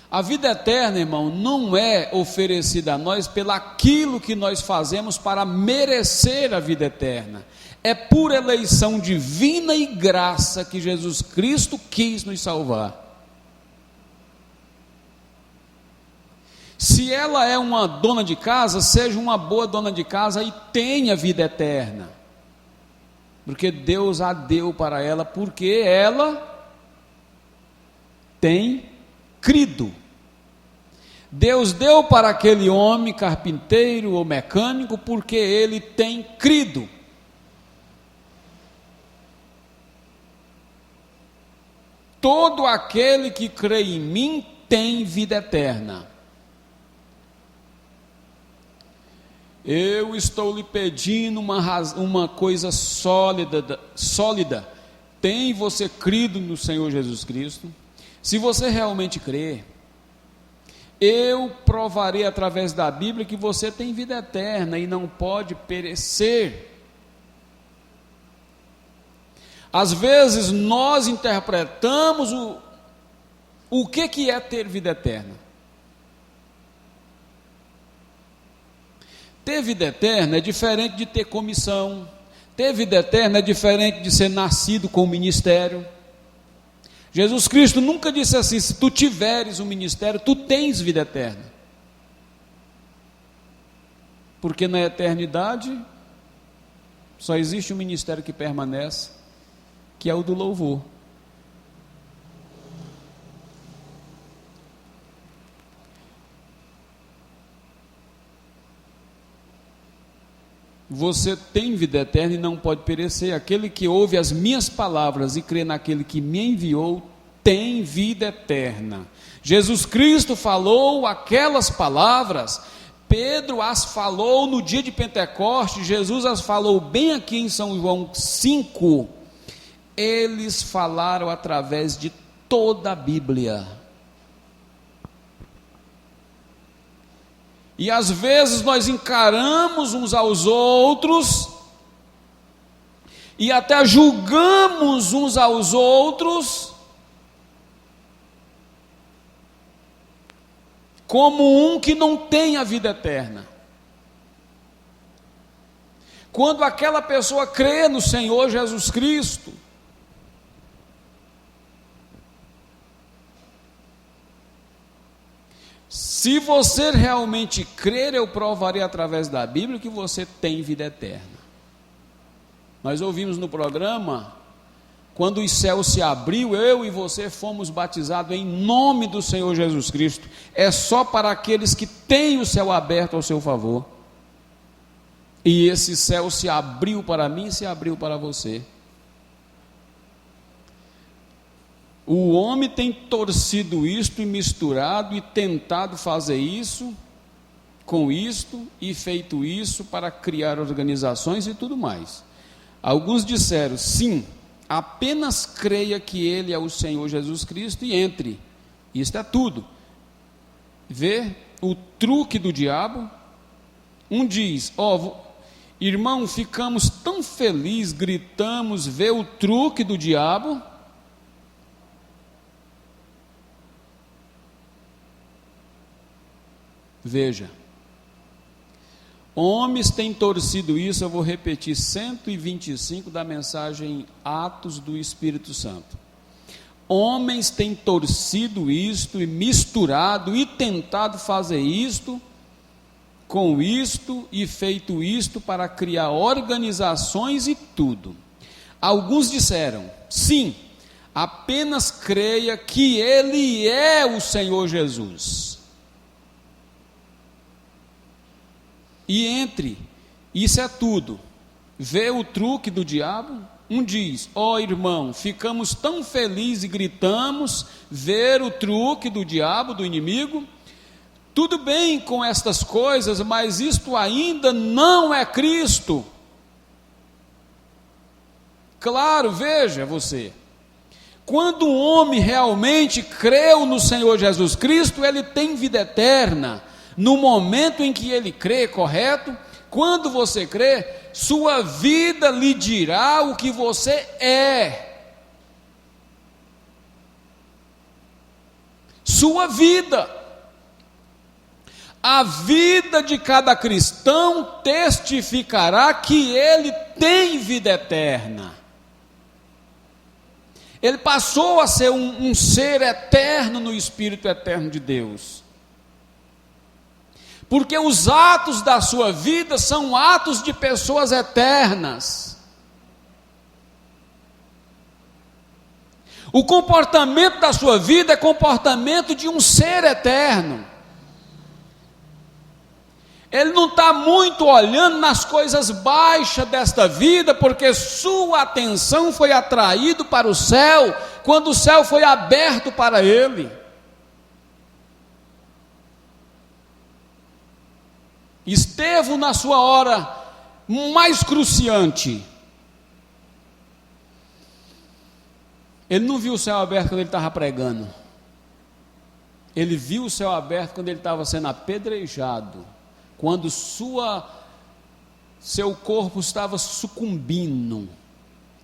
Speaker 3: A vida eterna, irmão, não é oferecida a nós pelaquilo que nós fazemos para merecer a vida eterna. É por eleição divina e graça que Jesus Cristo quis nos salvar. Se ela é uma dona de casa, seja uma boa dona de casa e tenha vida eterna. Porque Deus a deu para ela, porque ela tem crido. Deus deu para aquele homem carpinteiro ou mecânico, porque ele tem crido. Todo aquele que crê em mim tem vida eterna. Eu estou lhe pedindo uma coisa sólida. Tem você crido no Senhor Jesus Cristo? Se você realmente crer, eu provarei através da Bíblia que você tem vida eterna e não pode perecer. Às vezes nós interpretamos o que é ter vida eterna. Ter vida eterna é diferente de ter comissão. Ter vida eterna é diferente de ser nascido com o ministério. Jesus Cristo nunca disse assim: se tu tiveres um ministério, tu tens vida eterna. Porque na eternidade só existe um ministério que permanece, que é o do louvor. Você tem vida eterna e não pode perecer. Aquele que ouve as minhas palavras e crê naquele que me enviou, tem vida eterna. Jesus Cristo falou aquelas palavras, Pedro as falou no dia de Pentecostes, Jesus as falou bem aqui em São João 5. Eles falaram através de toda a Bíblia. E às vezes nós encaramos uns aos outros e até julgamos uns aos outros como um que não tem a vida eterna. Quando aquela pessoa crê no Senhor Jesus Cristo, se você realmente crer, eu provarei através da Bíblia que você tem vida eterna. Nós ouvimos no programa, quando os céus se abriu, eu e você fomos batizados em nome do Senhor Jesus Cristo. É só para aqueles que têm o céu aberto ao seu favor. E esse céu se abriu para mim e se abriu para você. O homem tem torcido isto e misturado e tentado fazer isso com isto e feito isso para criar organizações e tudo mais. Alguns disseram, sim, apenas creia que Ele é o Senhor Jesus Cristo e entre. Isto é tudo. Vê o truque do diabo. Um diz, irmão, ficamos tão felizes, gritamos, vê o truque do diabo. Veja, homens têm torcido isso, eu vou repetir 125 da mensagem Atos do Espírito Santo. Homens têm torcido isto e misturado e tentado fazer isto com isto e feito isto para criar organizações e tudo. Alguns disseram, sim, apenas creia que Ele é o Senhor Jesus. E entre, isso é tudo. Vê o truque do diabo? Um diz, irmão, ficamos tão felizes e gritamos, ver o truque do diabo, do inimigo. Tudo bem com estas coisas, mas isto ainda não é Cristo. Claro, veja você, quando um homem realmente creu no Senhor Jesus Cristo, ele tem vida eterna. No momento em que ele crê, correto? Quando você crê, sua vida lhe dirá o que você é. Sua vida. A vida de cada cristão testificará que ele tem vida eterna. Ele passou a ser um ser eterno no Espírito eterno de Deus. Porque os atos da sua vida são atos de pessoas eternas. O comportamento da sua vida é comportamento de um ser eterno. Ele não está muito olhando nas coisas baixas desta vida, porque sua atenção foi atraída para o céu, quando o céu foi aberto para ele. Estevão, na sua hora mais cruciante, ele não viu o céu aberto quando ele estava pregando. Ele viu o céu aberto quando ele estava sendo apedrejado, quando seu corpo estava sucumbindo,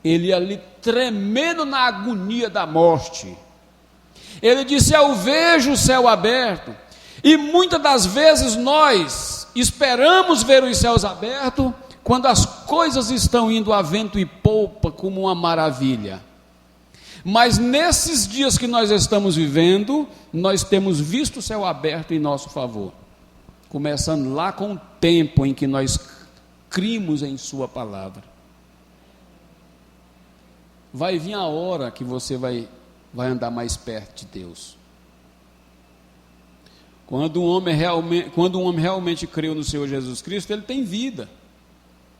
Speaker 3: ele ali tremendo na agonia da morte. Ele disse, eu vejo o céu aberto. E muitas das vezes nós esperamos ver os céus abertos quando as coisas estão indo a vento e polpa como uma maravilha. Mas nesses dias que nós estamos vivendo, nós temos visto o céu aberto em nosso favor. Começando lá com o tempo em que nós crimos em sua palavra. Vai vir a hora que você vai andar mais perto de Deus. Quando um homem realmente creu no Senhor Jesus Cristo, ele tem vida.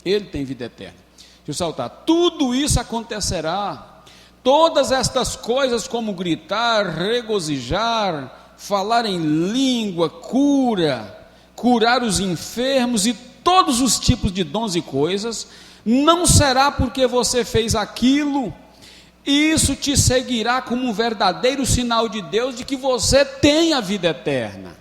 Speaker 3: Ele tem vida eterna. Deixa eu saltar. Tudo isso acontecerá. Todas estas coisas como gritar, regozijar, falar em língua, curar os enfermos e todos os tipos de dons e coisas, não será porque você fez aquilo, e isso te seguirá como um verdadeiro sinal de Deus de que você tem a vida eterna.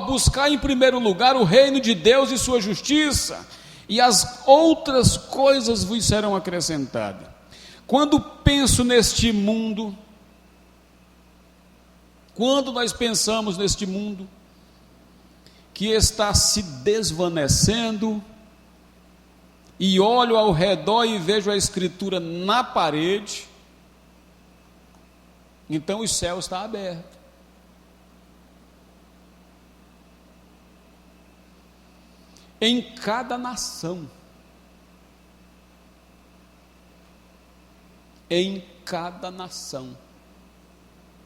Speaker 3: Buscar em primeiro lugar o reino de Deus e sua justiça, e as outras coisas vos serão acrescentadas. Quando penso neste mundo, quando nós pensamos neste mundo que está se desvanecendo, e olho ao redor e vejo a escritura na parede, então o céu está aberto. Em cada nação,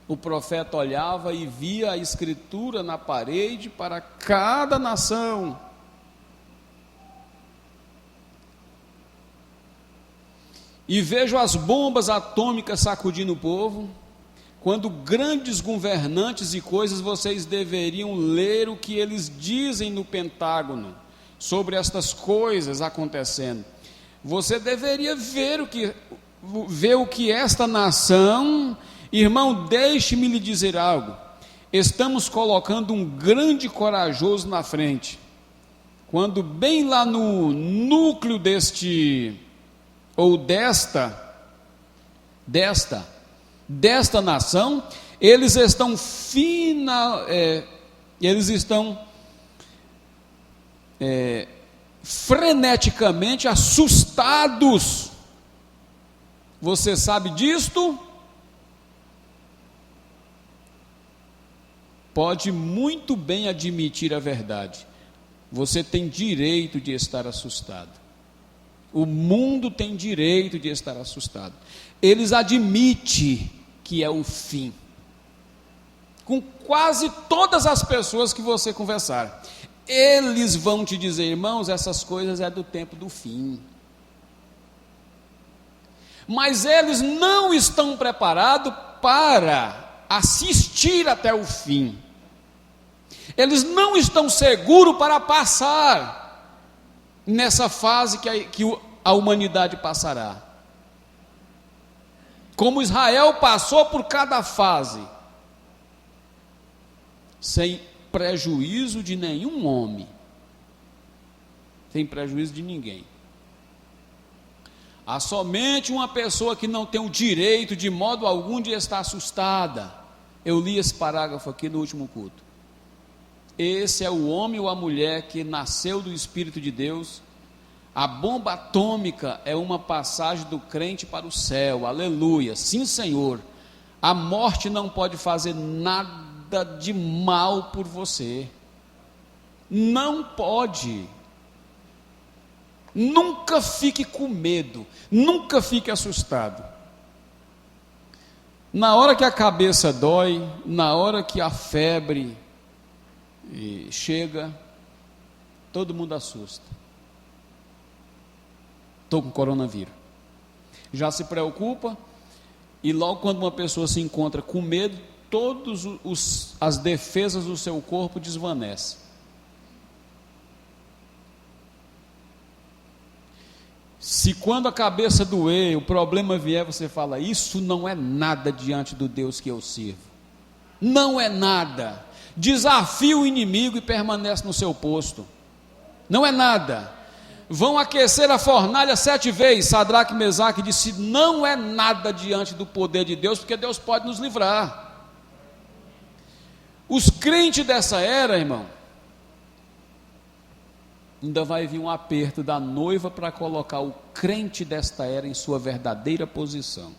Speaker 3: o profeta olhava e via a escritura na parede para cada nação. E vejo as bombas atômicas sacudindo o povo, quando grandes governantes e coisas, vocês deveriam ler o que eles dizem no Pentágono sobre estas coisas acontecendo. Você deveria ver o que esta nação, irmão, deixe-me lhe dizer algo, estamos colocando um grande corajoso na frente, quando bem lá no núcleo desta nação, eles estão freneticamente assustados. Você sabe disto? Pode muito bem admitir a verdade. Você tem direito de estar assustado. O mundo tem direito de estar assustado. Eles admitem que é o fim. Com quase todas as pessoas que você conversar, eles vão te dizer, irmãos, essas coisas é do tempo do fim. Mas eles não estão preparados para assistir até o fim. Eles não estão seguros para passar nessa fase que a humanidade passará. Como Israel passou por cada fase, sem prejuízo de nenhum homem, sem prejuízo de ninguém. Há somente uma pessoa que não tem o direito de modo algum de estar assustada. Eu li esse parágrafo aqui no último culto. Esse é o homem ou a mulher que nasceu do Espírito de Deus. A bomba atômica é uma passagem do crente para o céu, aleluia, sim Senhor. A morte não pode fazer nada de mal por você, não pode. Nunca fique com medo, nunca fique assustado. Na hora que a cabeça dói, na hora que a febre chega, todo mundo assusta. Estou com coronavírus. Já se preocupa, e logo quando uma pessoa se encontra com medo, todas as defesas do seu corpo desvanecem. Se quando a cabeça doer, o problema vier, você fala, isso não é nada diante do Deus que eu sirvo. Não é nada. Desafia o inimigo e permanece no seu posto. Não é nada. Vão aquecer a fornalha 7 vezes. Sadraque, Mesaque disse, não é nada diante do poder de Deus, porque Deus pode nos livrar. Os crentes dessa era, irmão, ainda vai vir um aperto da noiva para colocar o crente desta era em sua verdadeira posição.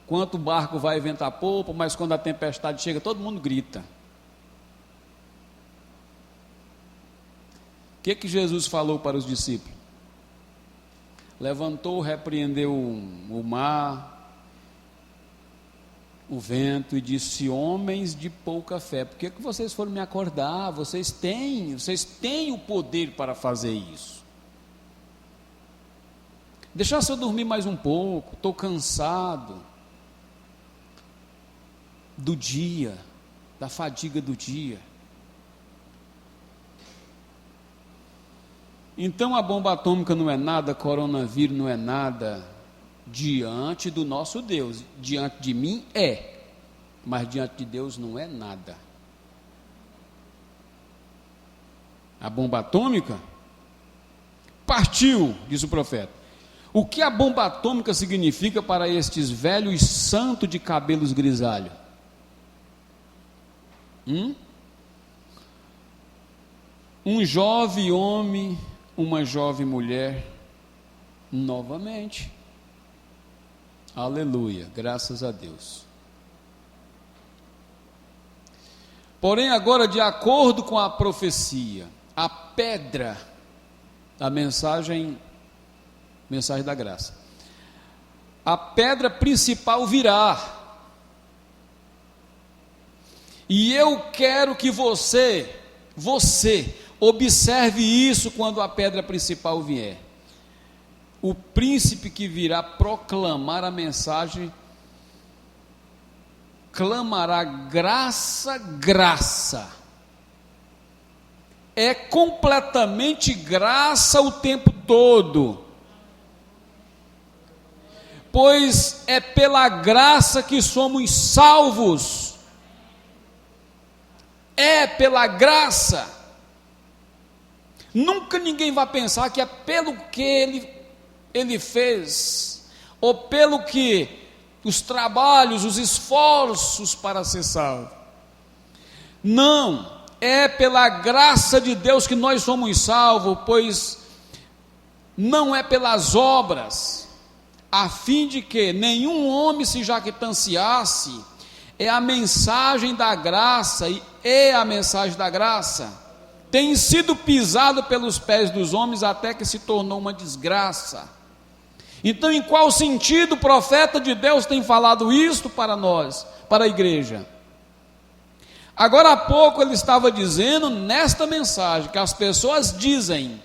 Speaker 3: Quanto o barco vai ventar popa, mas quando a tempestade chega, todo mundo grita. O que Jesus falou para os discípulos? Levantou, repreendeu o mar, o vento, e disse, homens de pouca fé, por que vocês foram me acordar? Vocês têm o poder para fazer isso. Deixa eu dormir mais um pouco, estou cansado do dia, da fadiga do dia. Então a bomba atômica não é nada, coronavírus não é nada diante do nosso Deus. Diante de mim é, mas diante de Deus não é nada. A bomba atômica partiu, diz o profeta. O que a bomba atômica significa para estes velhos santos de cabelos grisalhos? Um jovem homem, uma jovem mulher, novamente. Aleluia, graças a Deus. Porém, agora, de acordo com a profecia, a pedra da mensagem da graça, a pedra principal virá. E eu quero que você observe isso quando a pedra principal vier. O príncipe que virá proclamar a mensagem, clamará graça, graça. É completamente graça o tempo todo. Pois é pela graça que somos salvos. É pela graça. Nunca ninguém vai pensar que é pelo que ele fez, ou pelo que os trabalhos, os esforços para ser salvo. Não, é pela graça de Deus que nós somos salvos, pois não é pelas obras, a fim de que nenhum homem se jactanciasse. É a mensagem da graça, e a mensagem da graça tem sido pisado pelos pés dos homens até que se tornou uma desgraça. Então, em qual sentido o profeta de Deus tem falado isto para nós, para a igreja? Agora há pouco ele estava dizendo nesta mensagem que as pessoas dizem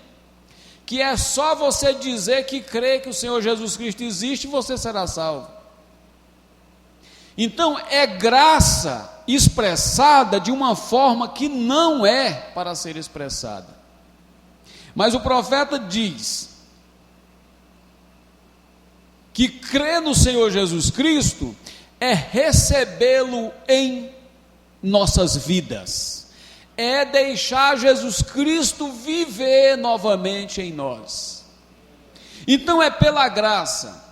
Speaker 3: que é só você dizer que crê que o Senhor Jesus Cristo existe e você será salvo. Então é graça expressada de uma forma que não é para ser expressada. Mas o profeta diz que crer no Senhor Jesus Cristo é recebê-lo em nossas vidas, é deixar Jesus Cristo viver novamente em nós. Então é pela graça,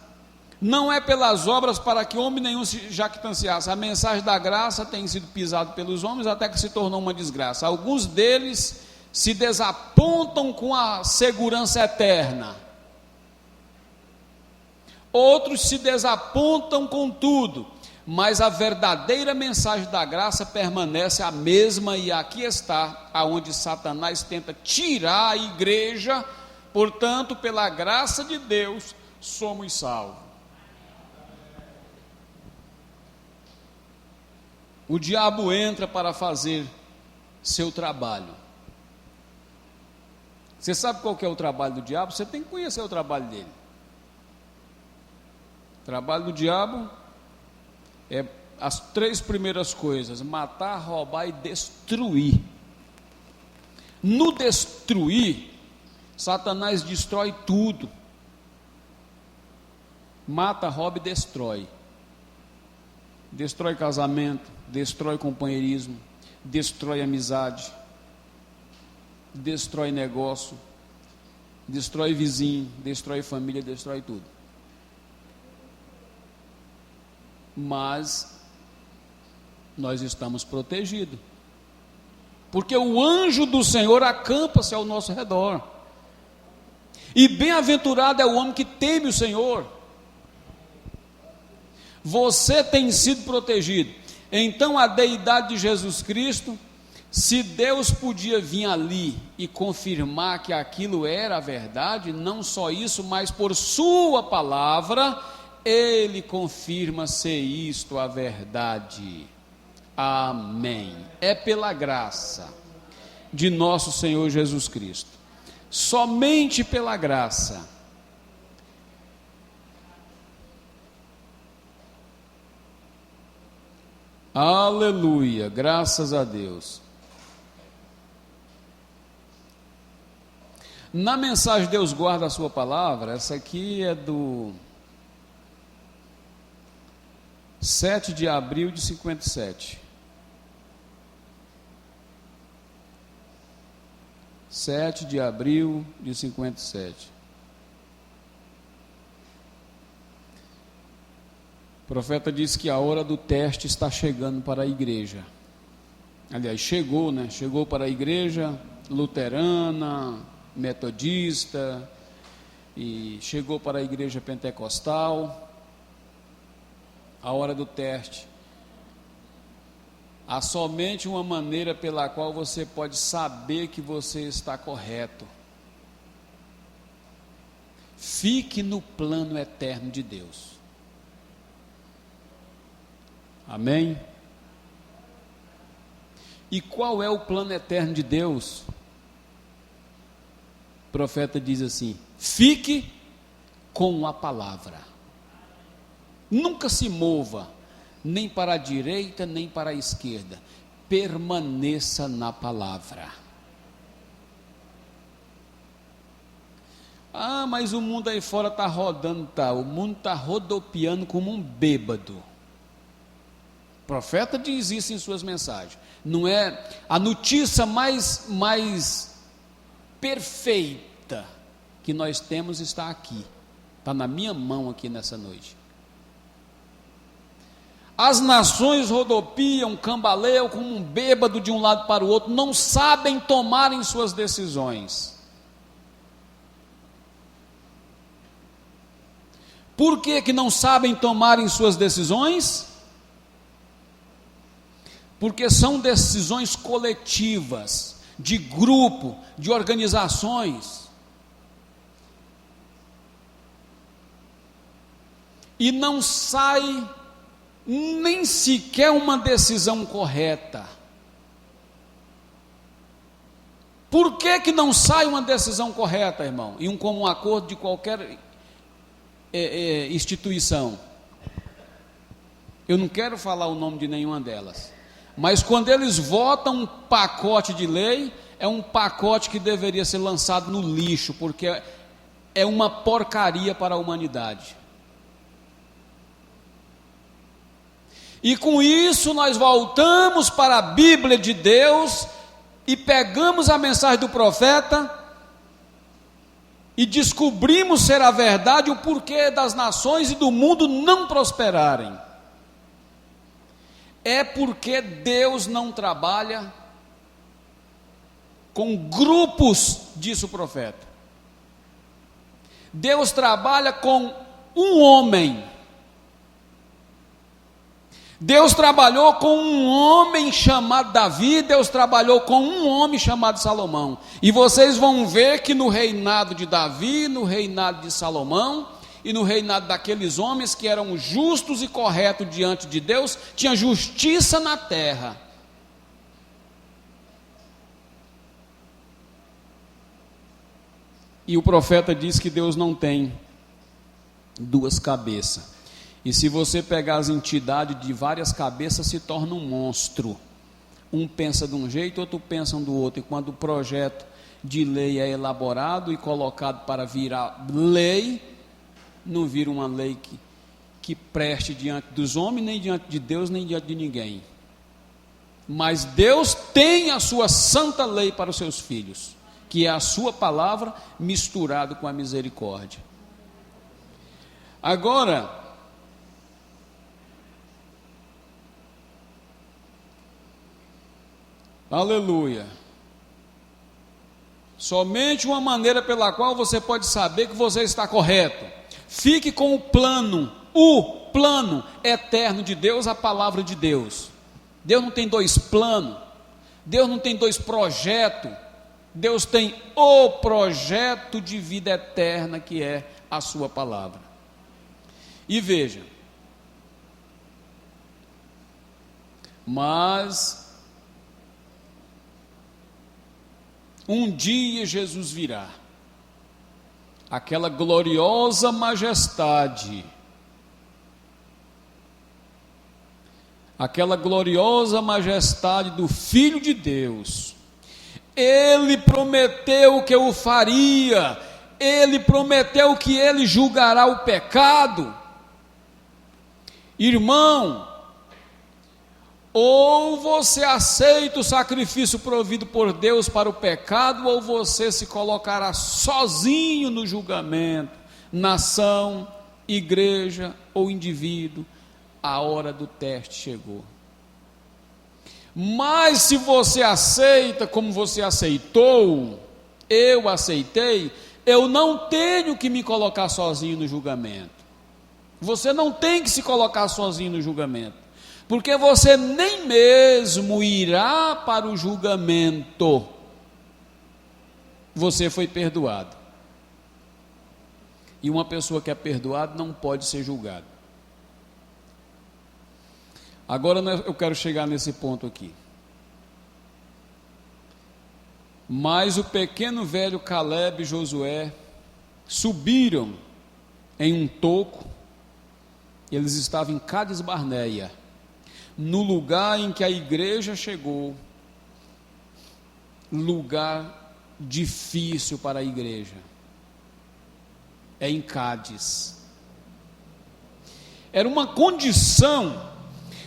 Speaker 3: não é pelas obras, para que homem nenhum se jactanciasse. A mensagem da graça tem sido pisada pelos homens até que se tornou uma desgraça. Alguns deles se desapontam com a segurança eterna, outros se desapontam com tudo, mas a verdadeira mensagem da graça permanece a mesma, e aqui está aonde Satanás tenta tirar a igreja. Portanto, pela graça de Deus somos salvos. O diabo entra para fazer seu trabalho. Você sabe qual que é o trabalho do diabo? Você tem que conhecer o trabalho dele. O trabalho do diabo é as 3 primeiras coisas: matar, roubar e destruir. No destruir, Satanás destrói tudo. Mata, rouba e destrói. Destrói casamento, destrói companheirismo, destrói amizade, destrói negócio, destrói vizinho, destrói família, destrói tudo. Mas nós estamos protegidos, porque o anjo do Senhor acampa-se ao nosso redor. E bem-aventurado é o homem que teme o Senhor. Você tem sido protegido. Então a deidade de Jesus Cristo, se Deus podia vir ali e confirmar que aquilo era a verdade, não só isso, mas por sua palavra, Ele confirma ser isto a verdade. Amém. É pela graça de nosso Senhor Jesus Cristo, somente pela graça. Aleluia, graças a Deus. Na mensagem Deus guarda a sua palavra, essa aqui é do 7 de abril de 57. 7 de abril de 57. O profeta disse que a hora do teste está chegando para a igreja. Aliás, chegou, né? Chegou para a igreja luterana, metodista, e chegou para a igreja pentecostal. A hora do teste. Há somente uma maneira pela qual você pode saber que você está correto. Fique no plano eterno de Deus. Amém? E qual é o plano eterno de Deus? O profeta diz assim: fique com a palavra. Nunca se mova, nem para a direita, nem para a esquerda. Permaneça na palavra. Ah, mas o mundo aí fora está rodando, tá? O mundo está rodopiando como um bêbado. O profeta diz isso em suas mensagens. Não é a notícia mais perfeita que nós temos está aqui. Está na minha mão aqui nessa noite. As nações rodopiam, cambaleiam como um bêbado de um lado para o outro, não sabem tomarem suas decisões. Por que não sabem tomarem suas decisões? Porque são decisões coletivas, de grupo, de organizações. E não sai nem sequer uma decisão correta. Por que não sai uma decisão correta, irmão? Em um comum acordo de qualquer instituição. Eu não quero falar o nome de nenhuma delas. Mas quando eles votam um pacote de lei, é um pacote que deveria ser lançado no lixo, porque é uma porcaria para a humanidade. E com isso nós voltamos para a Bíblia de Deus e pegamos a mensagem do profeta e descobrimos ser a verdade, o porquê das nações e do mundo não prosperarem. É porque Deus não trabalha com grupos, disse o profeta. Deus trabalha com um homem. Deus trabalhou com um homem chamado Davi, Deus trabalhou com um homem chamado Salomão. E vocês vão ver que no reinado de Davi, no reinado de Salomão, e no reinado daqueles homens que eram justos e corretos diante de Deus, tinha justiça na terra. E o profeta diz que Deus não tem duas cabeças. E se você pegar as entidades de várias cabeças, se torna um monstro. Um pensa de um jeito, outro pensa do outro. E quando o projeto de lei é elaborado e colocado para virar lei, não vira uma lei que preste diante dos homens, nem diante de Deus, nem diante de ninguém. Mas Deus tem a sua santa lei para os seus filhos, que é a sua palavra misturado com a misericórdia. Agora, aleluia. Somente uma maneira pela qual você pode saber que você está correto. Fique com o plano eterno de Deus, a palavra de Deus. Deus não tem dois planos, Deus não tem dois projetos, Deus tem o projeto de vida eterna que é a sua palavra. E veja, mas um dia Jesus virá, aquela gloriosa majestade, aquela gloriosa majestade do Filho de Deus. Ele prometeu que o faria, ele prometeu que ele julgará o pecado. Irmão, Ou você aceita o sacrifício provido por Deus para o pecado, ou você se colocará sozinho no julgamento, nação, igreja ou indivíduo. A hora do teste chegou. Mas se você aceita como você aceitou, eu aceitei, eu não tenho que me colocar sozinho no julgamento. Você não tem que se colocar sozinho no julgamento, porque você nem mesmo irá para o julgamento. Você foi perdoado. E uma pessoa que é perdoada não pode ser julgada. Agora eu quero chegar nesse ponto aqui. Mas o pequeno velho Caleb e Josué subiram em um toco. Eles estavam em Cades Barneia, no lugar em que a igreja chegou, lugar difícil para a igreja, é em Cádiz. Era uma condição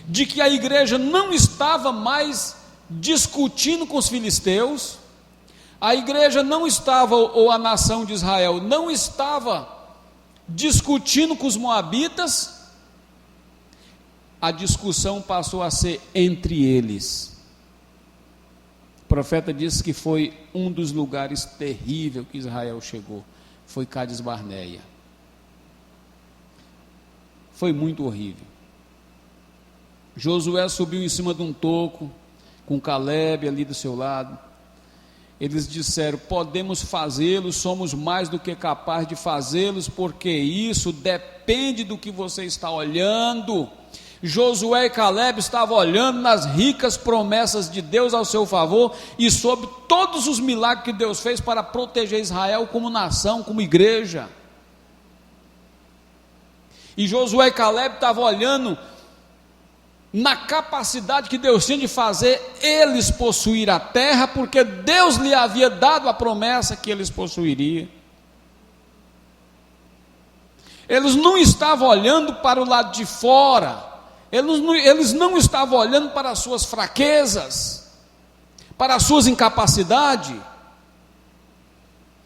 Speaker 3: de que a igreja não estava mais discutindo com os filisteus, a igreja não estava, ou a nação de Israel, não estava discutindo com os moabitas. A discussão passou a ser entre eles. O profeta disse que foi um dos lugares terríveis que Israel chegou, foi Cades Barneia. Foi muito horrível. Josué subiu em cima de um toco, com Caleb ali do seu lado. Eles disseram: podemos fazê-los, somos mais do que capazes de fazê-los, porque isso depende do que você está olhando. Josué e Caleb estavam olhando nas ricas promessas de Deus ao seu favor e sobre todos os milagres que Deus fez para proteger Israel como nação, como igreja. E Josué e Caleb estavam olhando na capacidade que Deus tinha de fazer eles possuir a terra, porque Deus lhe havia dado a promessa que eles possuiriam. Eles não estavam olhando para o lado de fora, eles não estavam olhando para as suas fraquezas, para as suas incapacidades,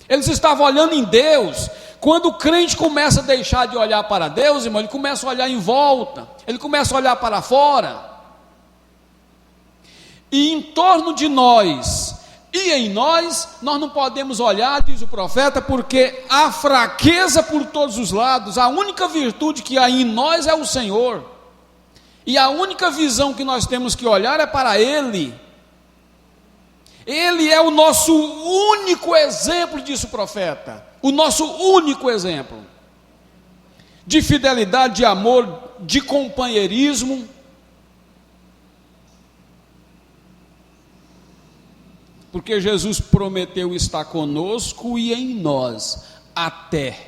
Speaker 3: eles estavam olhando em Deus. Quando o crente começa a deixar de olhar para Deus, irmão, ele começa a olhar em volta, ele começa a olhar para fora, e em torno de nós, e em nós não podemos olhar, diz o profeta, porque há fraqueza por todos os lados. A única virtude que há em nós é o Senhor, e a única visão que nós temos que olhar é para Ele. Ele é o nosso único exemplo, disse o profeta, o nosso único exemplo de fidelidade, de amor, de companheirismo. Porque Jesus prometeu estar conosco e em nós até.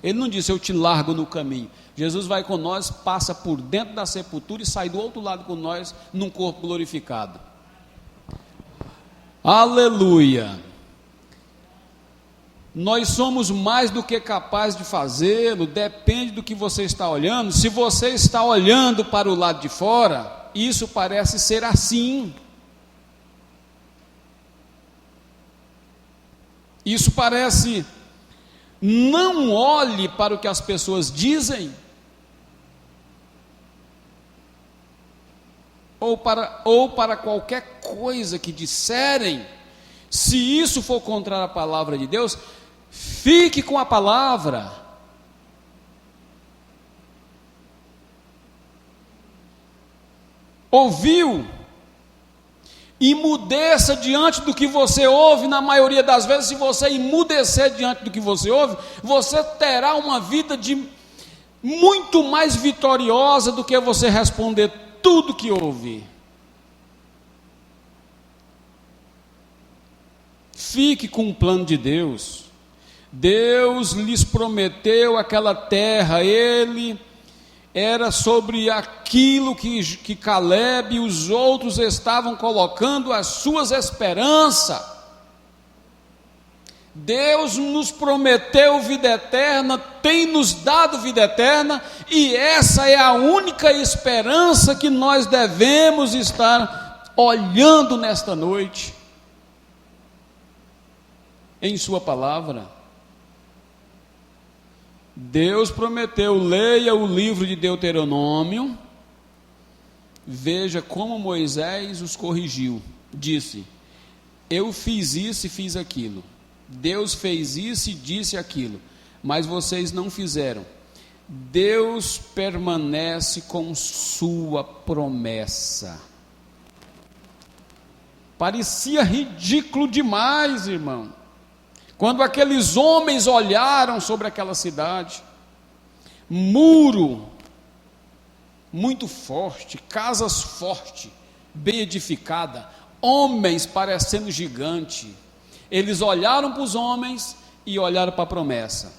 Speaker 3: Ele não disse: eu te largo no caminho. Jesus vai com nós, passa por dentro da sepultura e sai do outro lado com nós num corpo glorificado. Aleluia! Nós somos mais do que capazes de fazê-lo, depende do que você está olhando. Se você está olhando para o lado de fora, isso parece ser assim. Isso parece: não olhe para o que as pessoas dizem, ou para qualquer coisa que disserem. Se isso for contra a palavra de Deus, fique com a palavra. Ouviu? Imudeça diante do que você ouve. Na maioria das vezes, se você imudecer diante do que você ouve, você terá uma vida muito mais vitoriosa do que você responder tudo que ouve. Fique com o plano de Deus. Deus lhes prometeu aquela terra, ele era sobre aquilo que Caleb e os outros estavam colocando as suas esperanças. Deus nos prometeu vida eterna, tem nos dado vida eterna, e essa é a única esperança que nós devemos estar olhando nesta noite, em sua palavra. Deus prometeu, leia o livro de Deuteronômio, veja como Moisés os corrigiu, disse, eu fiz isso e fiz aquilo, Deus fez isso e disse aquilo, mas vocês não fizeram. Deus permanece com sua promessa. Parecia ridículo demais, irmão, quando aqueles homens olharam sobre aquela cidade, muro muito forte, casas fortes, bem edificadas, homens parecendo gigante. Eles olharam para os homens e olharam para a promessa.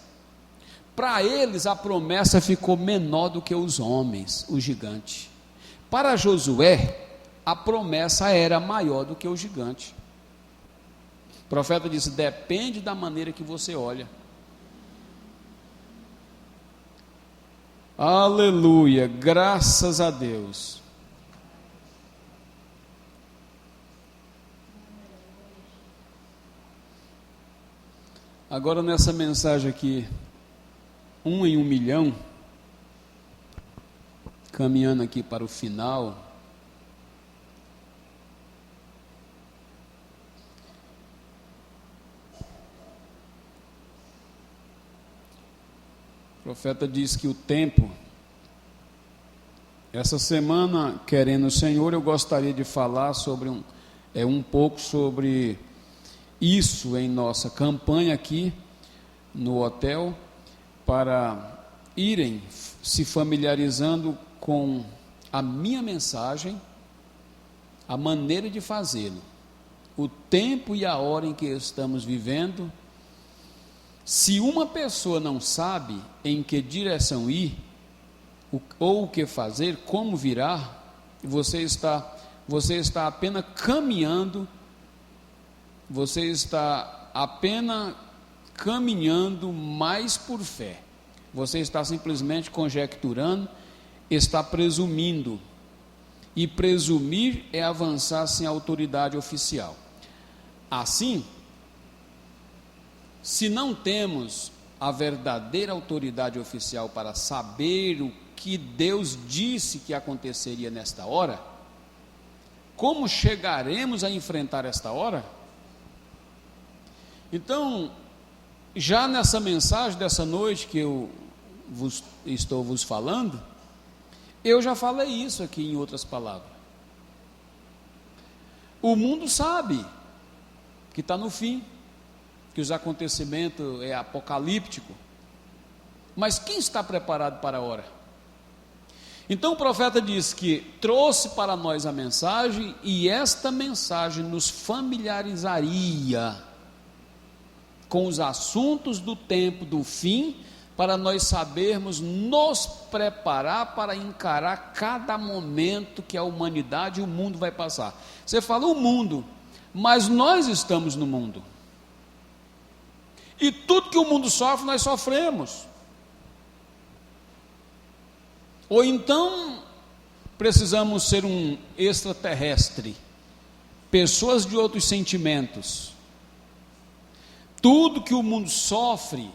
Speaker 3: Para eles a promessa ficou menor do que os homens, o gigante. Para Josué, a promessa era maior do que o gigante. O profeta disse, depende da maneira que você olha. Aleluia, graças a Deus. Agora nessa mensagem aqui, 1 em 1 milhão, caminhando aqui para o final, o profeta diz que o tempo, essa semana, querendo o Senhor, eu gostaria de falar sobre um pouco sobre isso em nossa campanha aqui no hotel, para irem se familiarizando com a minha mensagem, a maneira de fazê-lo, o tempo e a hora em que estamos vivendo. Se uma pessoa não sabe em que direção ir, ou o que fazer, como virar, você está apenas caminhando, você está apenas caminhando mais por fé, você está simplesmente conjecturando, está presumindo, e presumir é avançar sem autoridade oficial. Assim, se não temos a verdadeira autoridade oficial para saber o que Deus disse que aconteceria nesta hora, como chegaremos a enfrentar esta hora? Então, já nessa mensagem dessa noite que eu estou vos falando, eu já falei isso aqui em outras palavras. O mundo sabe que está no fim, que os acontecimentos é apocalíptico, mas quem está preparado para a hora? Então o profeta diz que trouxe para nós a mensagem, e esta mensagem nos familiarizaria com os assuntos do tempo do fim, para nós sabermos nos preparar para encarar cada momento que a humanidade e o mundo vai passar. Você fala o mundo, mas nós estamos no mundo, e tudo que o mundo sofre, nós sofremos. Ou então precisamos ser um extraterrestre, pessoas de outros sentimentos. Tudo que o mundo sofre,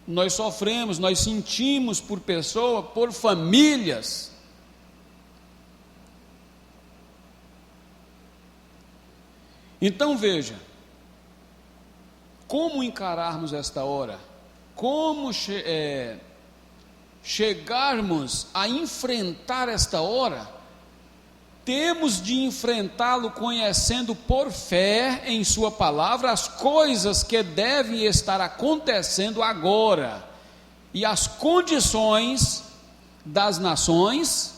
Speaker 3: nós sofremos, nós sentimos por pessoa, por famílias. Então veja, como encararmos esta hora, como chegarmos a enfrentar esta hora. Temos de enfrentá-lo conhecendo por fé em sua palavra as coisas que devem estar acontecendo agora, e as condições das nações,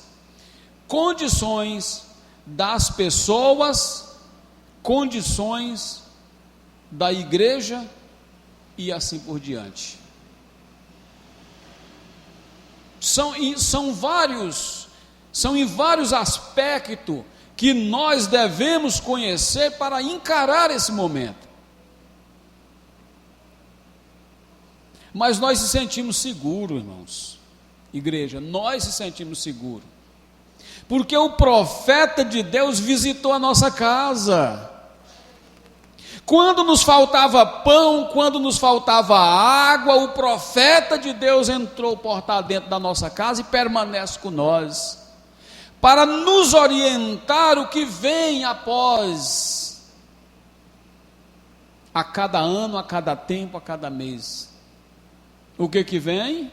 Speaker 3: condições das pessoas, condições da igreja e assim por diante. São em vários aspectos que nós devemos conhecer para encarar esse momento. Mas nós se sentimos seguros, irmãos. Igreja, nós se sentimos seguros. Porque o profeta de Deus visitou a nossa casa. Quando nos faltava pão, quando nos faltava água, o profeta de Deus entrou portar dentro da nossa casa e permanece com nós, para nos orientar o que vem após, a cada ano, a cada tempo, a cada mês. O que vem?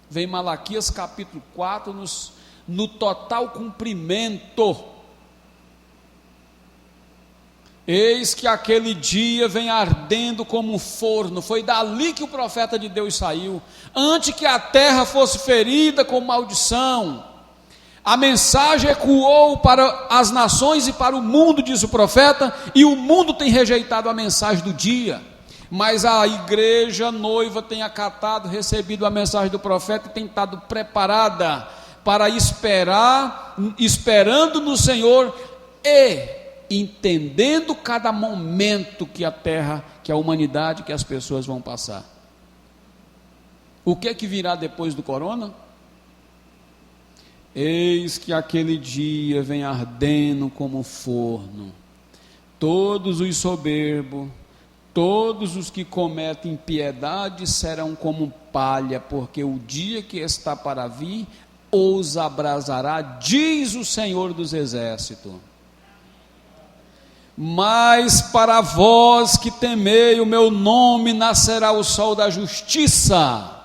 Speaker 3: Vem Malaquias capítulo 4, no total cumprimento. Eis que aquele dia vem ardendo como um forno. Foi dali que o profeta de Deus saiu. Antes que a terra fosse ferida com maldição, a mensagem ecoou para as nações e para o mundo, diz o profeta, e o mundo tem rejeitado a mensagem do dia. Mas a igreja noiva tem acatado, recebido a mensagem do profeta e tem estado preparada para esperar, esperando no Senhor e entendendo cada momento que a terra, que a humanidade, que as pessoas vão passar. O que é que virá depois do corona? Eis que aquele dia vem ardendo como forno. Todos os soberbos, todos os que cometem impiedade serão como palha, porque o dia que está para vir os abrasará, diz o Senhor dos Exércitos. Mas para vós que temei o meu nome, nascerá o sol da justiça.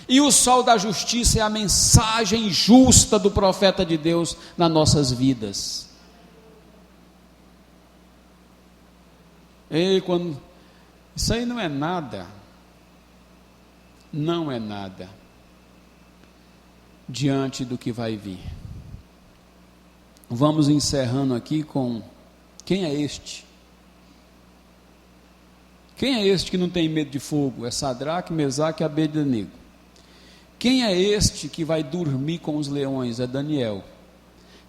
Speaker 3: E o sol da justiça é a mensagem justa do profeta de Deus nas nossas vidas. Isso aí não é nada. Não é nada diante do que vai vir. Vamos encerrando aqui com: quem é este? Quem é este que não tem medo de fogo? É Sadraque, Mesaque e Abednego. Quem é este que vai dormir com os leões? É Daniel.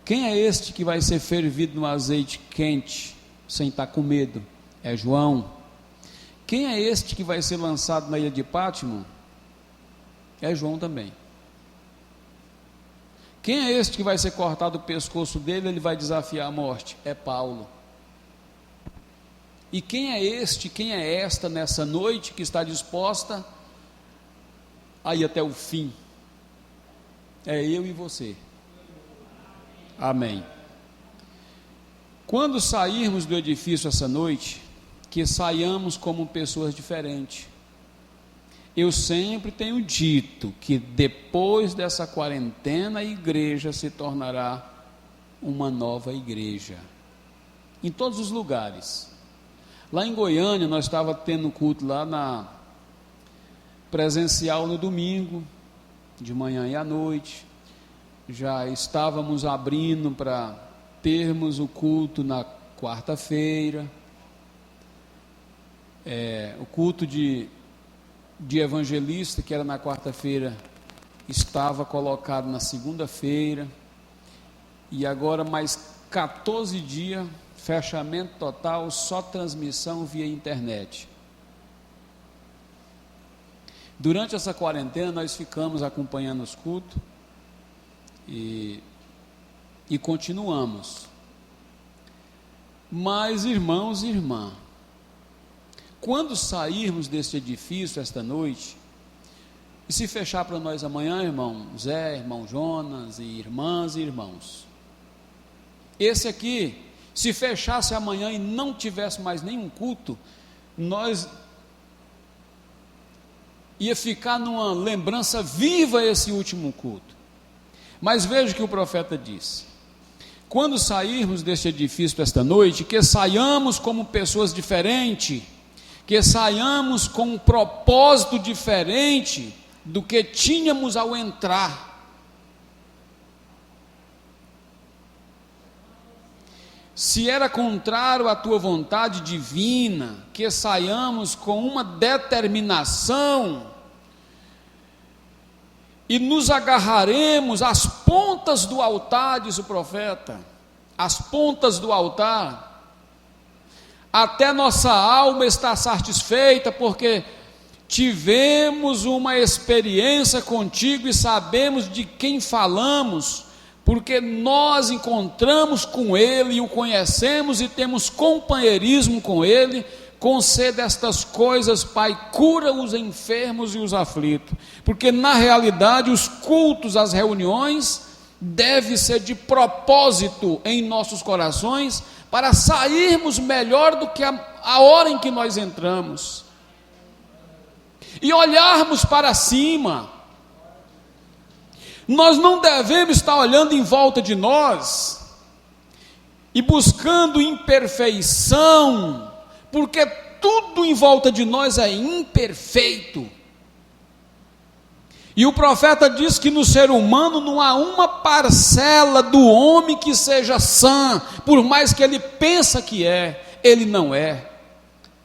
Speaker 3: Quem é este que vai ser fervido no azeite quente, sem estar com medo? É João. Quem é este que vai ser lançado na ilha de Pátimo? É João também. Quem é este que vai ser cortado o pescoço dele? Ele vai desafiar a morte? É Paulo. E quem é este, quem é esta nessa noite que está disposta a ir até o fim? É eu e você. Amém. Quando sairmos do edifício essa noite, que saiamos como pessoas diferentes. Eu sempre tenho dito que depois dessa quarentena a igreja se tornará uma nova igreja. Em todos os lugares. Lá em Goiânia nós estávamos tendo culto lá na presencial no domingo, de manhã e à noite. Já estávamos abrindo para termos o culto na quarta-feira. O culto de evangelista, que era na quarta-feira, estava colocado na segunda-feira. E agora mais 14 dias, fechamento total, só transmissão via internet. Durante essa quarentena nós ficamos acompanhando os cultos e continuamos. Mas irmãos e irmãs, quando sairmos deste edifício esta noite, e se fechar para nós amanhã, irmão Zé, irmão Jonas, e irmãs e irmãos, esse aqui, se fechasse amanhã e não tivesse mais nenhum culto, nós ia ficar numa lembrança viva esse último culto. Mas veja o que o profeta disse: quando sairmos deste edifício esta noite, que saiamos como pessoas diferentes, que saiamos com um propósito diferente do que tínhamos ao entrar. Se era contrário à tua vontade divina, que saiamos com uma determinação e nos agarraremos às pontas do altar, diz o profeta, às pontas do altar, até nossa alma estar satisfeita, porque tivemos uma experiência contigo e sabemos de quem falamos, porque nós encontramos com Ele e o conhecemos e temos companheirismo com Ele. Conceda estas coisas, Pai, cura os enfermos e os aflitos, porque na realidade os cultos, as reuniões, devem ser de propósito em nossos corações, para sairmos melhor do que a hora em que nós entramos, e olharmos para cima. Nós não devemos estar olhando em volta de nós, e buscando imperfeição, porque tudo em volta de nós é imperfeito. E o profeta diz que no ser humano não há uma parcela do homem que seja sã, por mais que ele pensa que é, ele não é.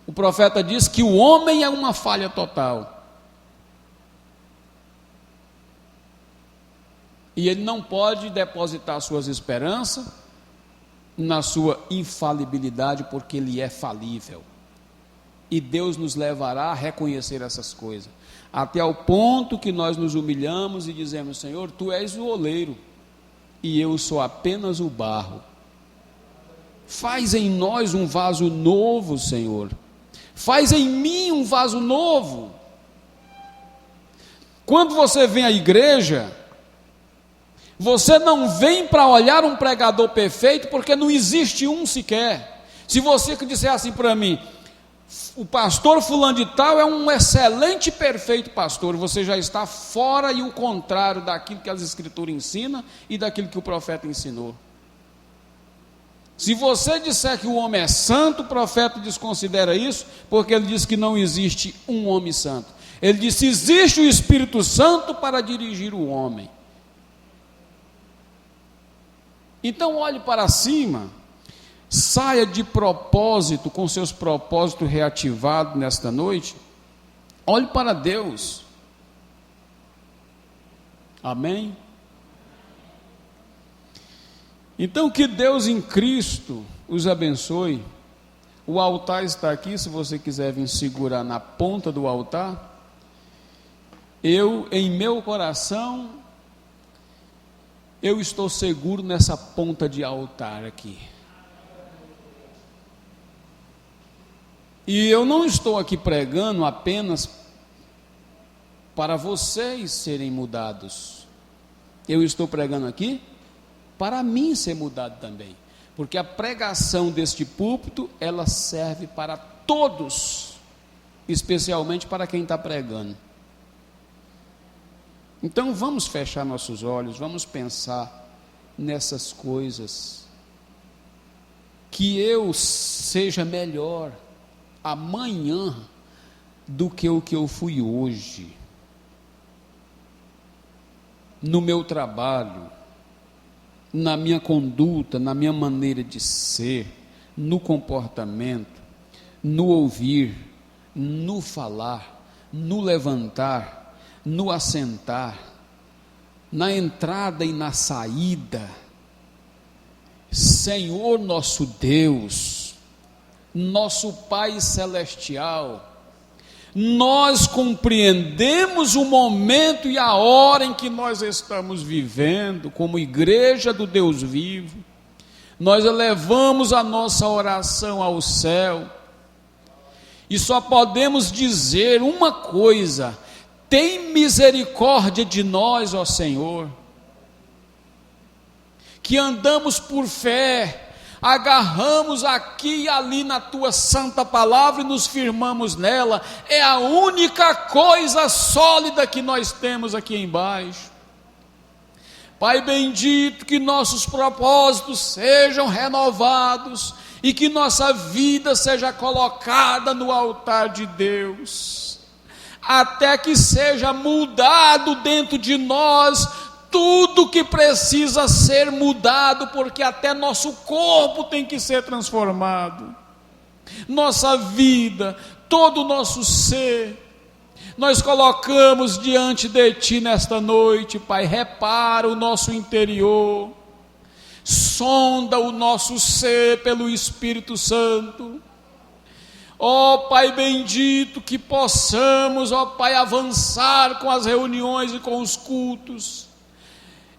Speaker 3: O profeta diz que o homem é uma falha total. E ele não pode depositar suas esperanças na sua infalibilidade, porque ele é falível. E Deus nos levará a reconhecer essas coisas, até ao ponto que nós nos humilhamos e dizemos: Senhor, Tu és o oleiro, e eu sou apenas o barro. Faz em nós um vaso novo, Senhor. Faz em mim um vaso novo. Quando você vem à igreja, você não vem para olhar um pregador perfeito, porque não existe um sequer. Se você que disser assim para mim: o pastor fulano de tal é um excelente e perfeito pastor, você já está fora e o contrário daquilo que as escrituras ensinam e daquilo que o profeta ensinou. Se você disser que o homem é santo, o profeta desconsidera isso, porque ele diz que não existe um homem santo. Ele disse: existe o Espírito Santo para dirigir o homem. Então olhe para cima, saia de propósito, com seus propósitos reativados nesta noite, olhe para Deus. Amém? Então que Deus em Cristo os abençoe. O altar está aqui, se você quiser vir segurar na ponta do altar. Eu, em meu coração, eu estou seguro nessa ponta de altar aqui. E eu não estou aqui pregando apenas para vocês serem mudados. Eu estou pregando aqui para mim ser mudado também. Porque a pregação deste púlpito, ela serve para todos, especialmente para quem está pregando. Então vamos fechar nossos olhos, vamos pensar nessas coisas. Que eu seja melhor amanhã do que o que eu fui hoje, no meu trabalho, na minha conduta, na minha maneira de ser, no comportamento, no ouvir, no falar, no levantar, no assentar, na entrada e na saída. Senhor nosso Deus, nosso Pai Celestial, nós compreendemos o momento e a hora em que nós estamos vivendo, como igreja do Deus vivo. Nós elevamos a nossa oração ao céu, e só podemos dizer uma coisa: tem misericórdia de nós, ó Senhor, que andamos por fé, agarramos aqui e ali na Tua santa palavra e nos firmamos nela. É a única coisa sólida que nós temos aqui embaixo. Pai bendito, que nossos propósitos sejam renovados e que nossa vida seja colocada no altar de Deus, até que seja mudado dentro de nós tudo que precisa ser mudado, porque até nosso corpo tem que ser transformado, nossa vida, todo o nosso ser. Nós colocamos diante de Ti nesta noite, Pai. Repara o nosso interior, sonda o nosso ser pelo Espírito Santo. Ó Pai bendito, que possamos, ó Pai, avançar com as reuniões e com os cultos,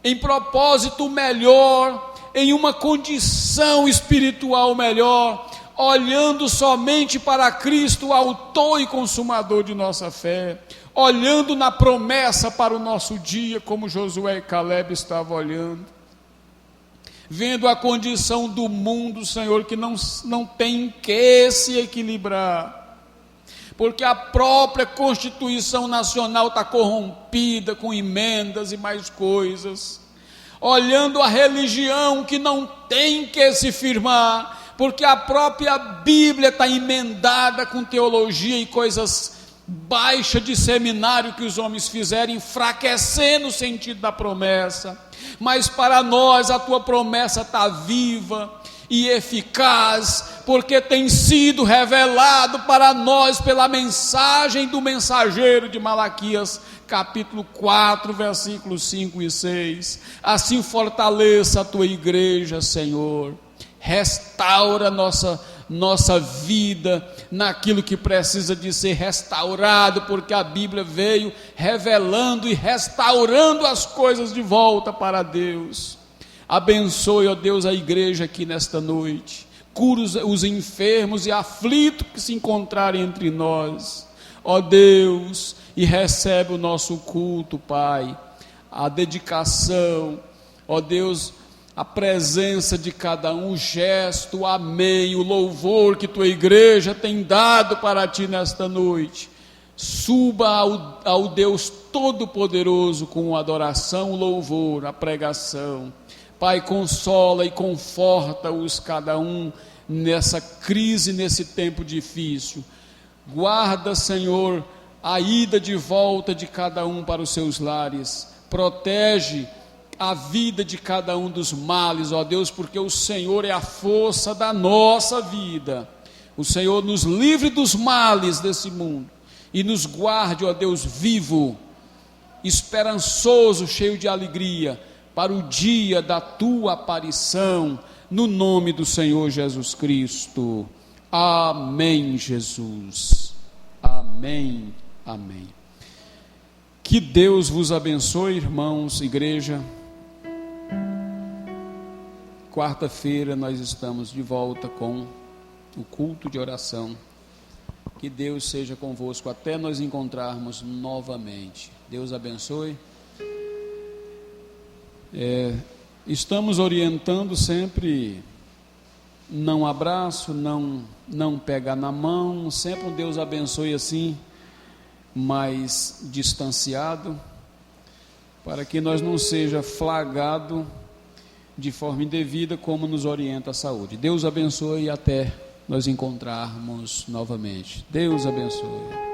Speaker 3: em propósito melhor, em uma condição espiritual melhor, olhando somente para Cristo, autor e consumador de nossa fé, olhando na promessa para o nosso dia, como Josué e Caleb estavam olhando, vendo a condição do mundo, Senhor, que não tem que se equilibrar, porque a própria Constituição Nacional está corrompida com emendas e mais coisas, olhando a religião que não tem que se firmar, porque a própria Bíblia está emendada com teologia e coisas baixas de seminário que os homens fizeram, enfraquecendo o sentido da promessa. Mas para nós a tua promessa está viva e eficaz, porque tem sido revelado para nós pela mensagem do mensageiro de Malaquias, capítulo 4, versículos 5 e 6. Assim fortaleça a tua igreja, Senhor, restaura nossa vida naquilo que precisa de ser restaurado, porque a Bíblia veio revelando e restaurando as coisas de volta para Deus. Abençoe, ó Deus, a igreja aqui nesta noite, cura os enfermos e aflitos que se encontrarem entre nós, ó Deus, e recebe o nosso culto, Pai, a dedicação, ó Deus, a presença de cada um, o gesto, o amém, o louvor que tua igreja tem dado para ti nesta noite. Suba ao Deus Todo-Poderoso com a adoração, o louvor, a pregação. Pai, consola e conforta-os cada um nessa crise, nesse tempo difícil. Guarda, Senhor, a ida de volta de cada um para os seus lares. Protege a vida de cada um dos males, ó Deus, porque o Senhor é a força da nossa vida. O Senhor nos livre dos males desse mundo e nos guarde, ó Deus, vivo, esperançoso, cheio de alegria, para o dia da tua aparição, no nome do Senhor Jesus Cristo. Amém, Jesus. Amém, amém. Que Deus vos abençoe, irmãos, igreja. Quarta-feira nós estamos de volta com o culto de oração. Que Deus seja convosco até nós encontrarmos novamente. Deus abençoe. Estamos orientando sempre, não abraço, não pegar na mão, sempre um Deus abençoe assim, mais distanciado, para que nós não seja flagrado de forma indevida, como nos orienta a saúde. Deus abençoe e até nós encontrarmos novamente. Deus abençoe.